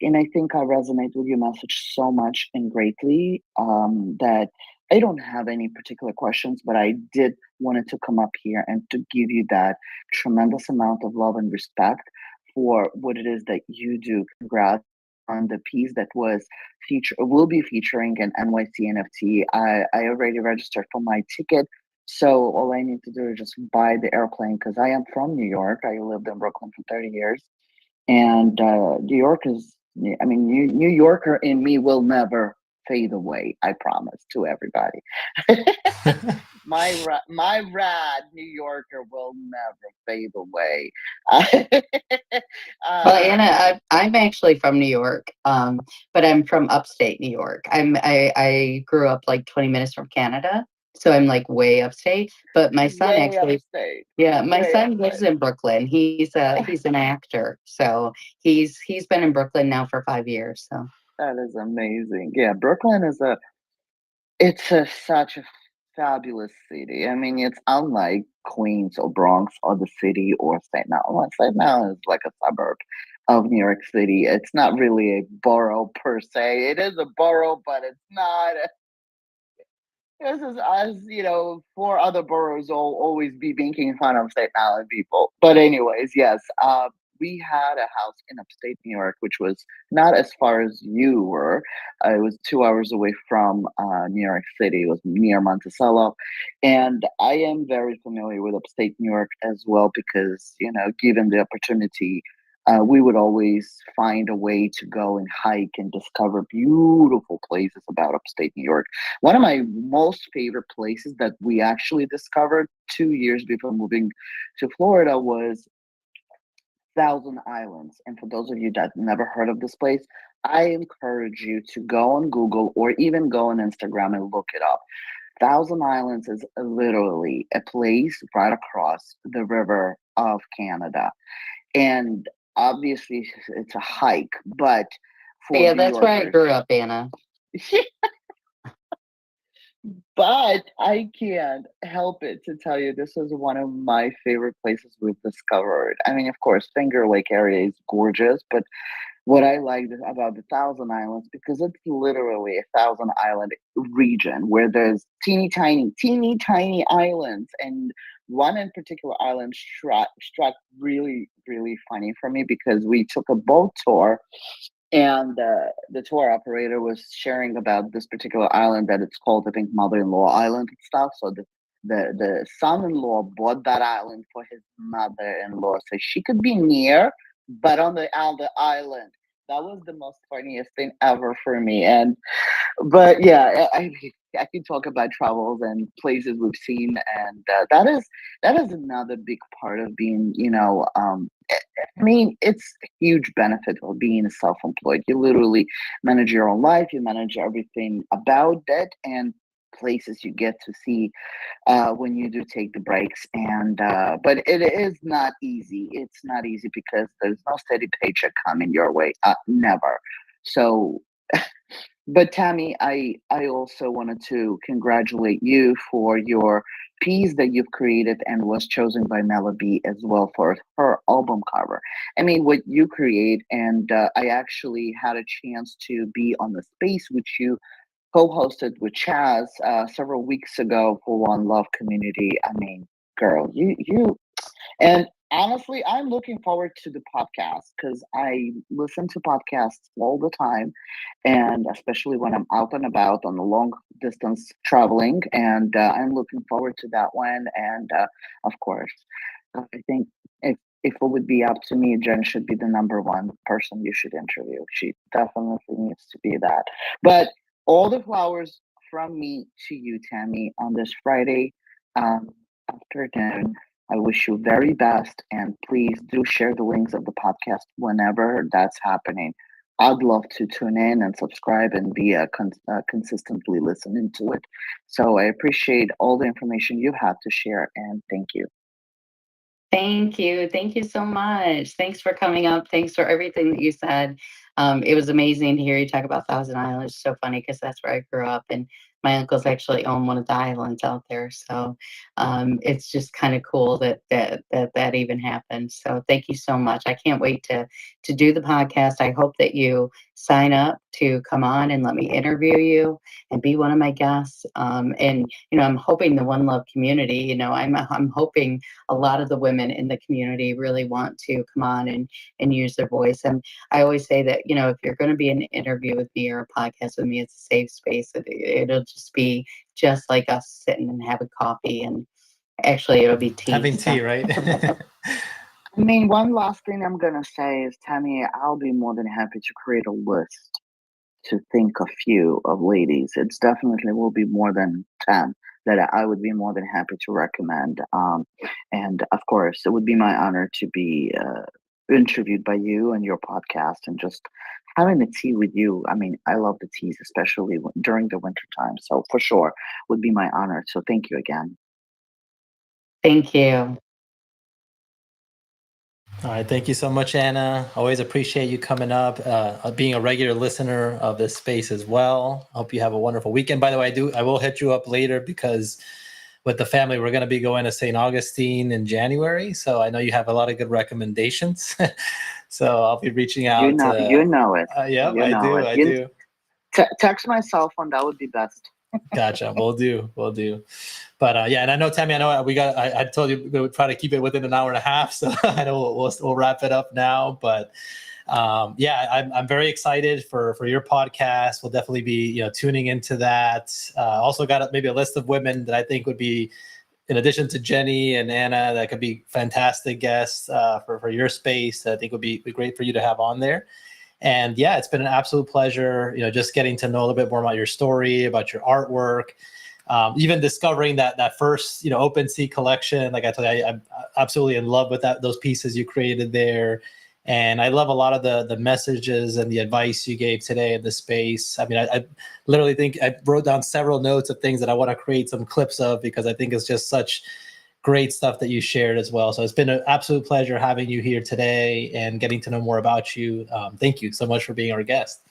And I think I resonate with your message so much and greatly, that I don't have any particular questions, but I did wanted to come up here and to give you that tremendous amount of love and respect for what it is that you do. Congrats on the piece that will be featuring an NYC NFT. I already registered for my ticket. So all I need to do is just buy the airplane because I am from New York. I lived in Brooklyn for 30 years. And New York is, I mean, New Yorker in me will never fade away. I promise to everybody. My rad New Yorker will never fade away. Well, Anna, I'm actually from New York, but I'm from upstate New York. I grew up like 20 minutes from Canada, so I'm like way upstate. But my son way actually, upstate. yeah, my Way son upstate. lives in Brooklyn. He's an actor, so he's been in Brooklyn now for 5 years. So That is amazing. Yeah, Brooklyn is such a fabulous city. I mean, it's unlike Queens or Bronx or the city or Staten Island. Well, Staten Island is like a suburb of New York City. It's not really a borough per se. It is a borough, but it's not. This is us, four other boroughs will always be making fun of Staten Island people. But anyways, yes, we had a house in upstate New York, which was not as far as you were. It was 2 hours away from New York City. It was near Monticello. And I am very familiar with upstate New York as well because, given the opportunity, we would always find a way to go and hike and discover beautiful places about upstate New York. One of my most favorite places that we actually discovered 2 years before moving to Florida was Thousand Islands. And for those of you that never heard of this place, I encourage you to go on Google or even go on Instagram and look it up. Thousand Islands is literally a place right across the river of Canada. And obviously it's a hike, but for Yeah, New that's where I Yorkers, grew up, Anna. but I can't help it to tell you this is one of my favorite places we've discovered. I mean, of course, Finger Lake area is gorgeous, but what I liked about the Thousand Islands, because it's literally a thousand island region where there's teeny tiny islands, and one in particular island struck really, really funny for me because we took a boat tour, and the tour operator was sharing about this particular island that it's called, I think, Mother-in-Law Island and stuff. So the son-in-law bought that island for his mother-in-law, so she could be near, but on the island. That was the most funniest thing ever for me. And but yeah, I can talk about travels and places we've seen, and that is another big part of being, I mean, it's a huge benefit of being self-employed. You literally manage your own life, you manage everything about that, and places you get to see when you do take the breaks. And but it is not easy. It's not easy because there's no steady paycheck coming your way. Never. So but Tammy, I also wanted to congratulate you for your piece that you've created and was chosen by Melody as well for her album cover. I mean, what you create, and I actually had a chance to be on the space which you co-hosted with Chaz several weeks ago for One Love Community. I mean, girl, you and honestly, I'm looking forward to the podcast because I listen to podcasts all the time, and especially when I'm out and about on the long distance traveling. And I'm looking forward to that one. And of course, I think if it would be up to me, Jen should be the number one person you should interview. She definitely needs to be that. But all the flowers from me to you, Tammy, on this Friday afternoon. I wish you very best, and please do share the links of the podcast whenever that's happening. I'd love to tune in and subscribe and be consistently listening to it. So I appreciate all the information you have to share, and thank you. Thank you. Thank you so much. Thanks for coming up. Thanks for everything that you said. It was amazing to hear you talk about Thousand Islands. So funny because that's where I grew up, and my uncles actually own one of the islands out there. So it's just kind of cool that even happened. So thank you so much. I can't wait to do the podcast. I hope that you sign up to come on and let me interview you and be one of my guests. And I'm hoping the One Love community. I'm hoping a lot of the women in the community really want to come on and use their voice. And I always say that, if you're going to be in an interview with me or a podcast with me, it's a safe space. It'll just be just like us sitting and having coffee, and actually it'll be tea. Having tea, right? I mean, one last thing I'm going to say is, Tammy, I'll be more than happy to create a list to think a few of ladies. It's definitely will be more than 10 that I would be more than happy to recommend. And of course, it would be my honor to be interviewed by you and your podcast and just having the tea with you. I mean, I love the teas, especially during the winter time. So for sure, would be my honor. So thank you again. Thank you. All right, thank you so much, Anna. Always appreciate you coming up, being a regular listener of this space as well. Hope you have a wonderful weekend. By the way, I will hit you up later because with the family, we're going to be going to St. Augustine in January. So I know you have a lot of good recommendations. So I'll be reaching out. You know it. Yeah, I do. Text my cell phone. That would be best. Gotcha. We'll do. But yeah, and I know, Tammy, I told you we would try to keep it within an hour and a half. So I know we'll wrap it up now. But yeah, I'm very excited for your podcast. We'll definitely be, tuning into that. Also got maybe a list of women that I think would be, in addition to Jenny and Anna, that could be fantastic guests for your space. That I think would be great for you to have on there. And yeah, it's been an absolute pleasure, just getting to know a little bit more about your story, about your artwork. even discovering that first, OpenSea collection. Like I told you, I'm absolutely in love with those pieces you created there. And I love a lot of the messages and the advice you gave today in the space. I mean, I literally think I wrote down several notes of things that I want to create some clips of, because I think it's just such great stuff that you shared as well. So it's been an absolute pleasure having you here today and getting to know more about you. Thank you so much for being our guest.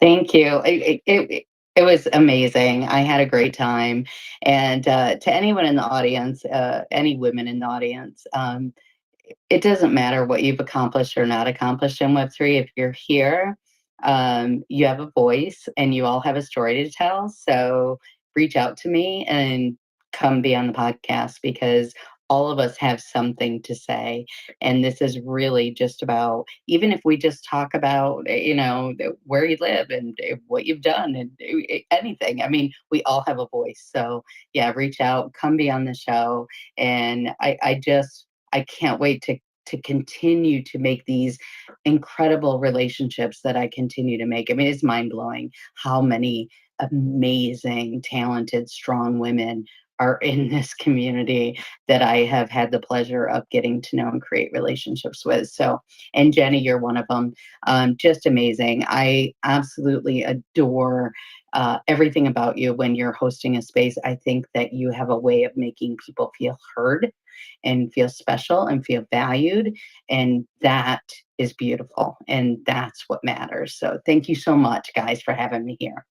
Thank you. It was amazing. I had a great time. And to anyone in the audience, any women in the audience, it doesn't matter what you've accomplished or not accomplished in Web3. If you're here, you have a voice and you all have a story to tell. So reach out to me and come be on the podcast, because all of us have something to say. And this is really just about, even if we just talk about, where you live and what you've done and anything. I mean, we all have a voice. So yeah, reach out, come be on the show. And I can't wait to continue to make these incredible relationships that I continue to make. I mean, it's mind blowing how many amazing, talented, strong women are in this community that I have had the pleasure of getting to know and create relationships with. So, and Jenny, you're one of them. Just amazing. I absolutely adore everything about you when you're hosting a space. I think that you have a way of making people feel heard and feel special and feel valued. And that is beautiful. And that's what matters. So thank you so much, guys, for having me here.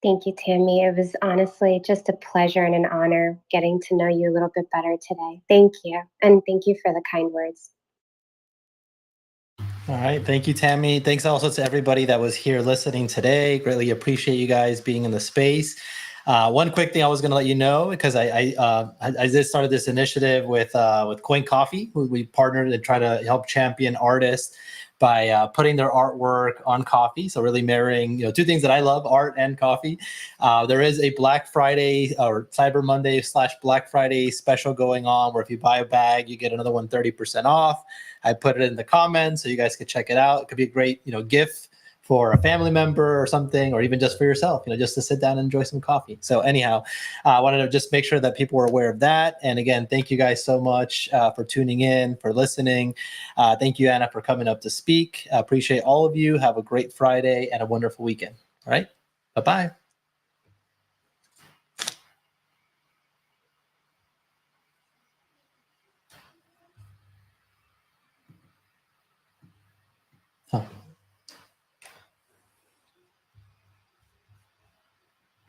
Thank you, Tammy. It was honestly just a pleasure and an honor getting to know you a little bit better today. Thank you. And thank you for the kind words. All right. Thank you, Tammy. Thanks also to everybody that was here listening today. Greatly appreciate you guys being in the space. One quick thing I was going to let you know, because I just started this initiative with Coin Coffee, who we partnered and try to help champion artists by putting their artwork on coffee. So really marrying, two things that I love, art and coffee. There is a Black Friday or Cyber Monday / Black Friday special going on, where if you buy a bag, you get another one 30% off. I put it in the comments so you guys could check it out. It could be a great, gift for a family member or something, or even just for yourself, just to sit down and enjoy some coffee. So anyhow, I wanted to just make sure that people were aware of that. And again, thank you guys so much for tuning in, for listening. Thank you, Anna, for coming up to speak. Appreciate all of you. Have a great Friday and a wonderful weekend. All right. Bye-bye.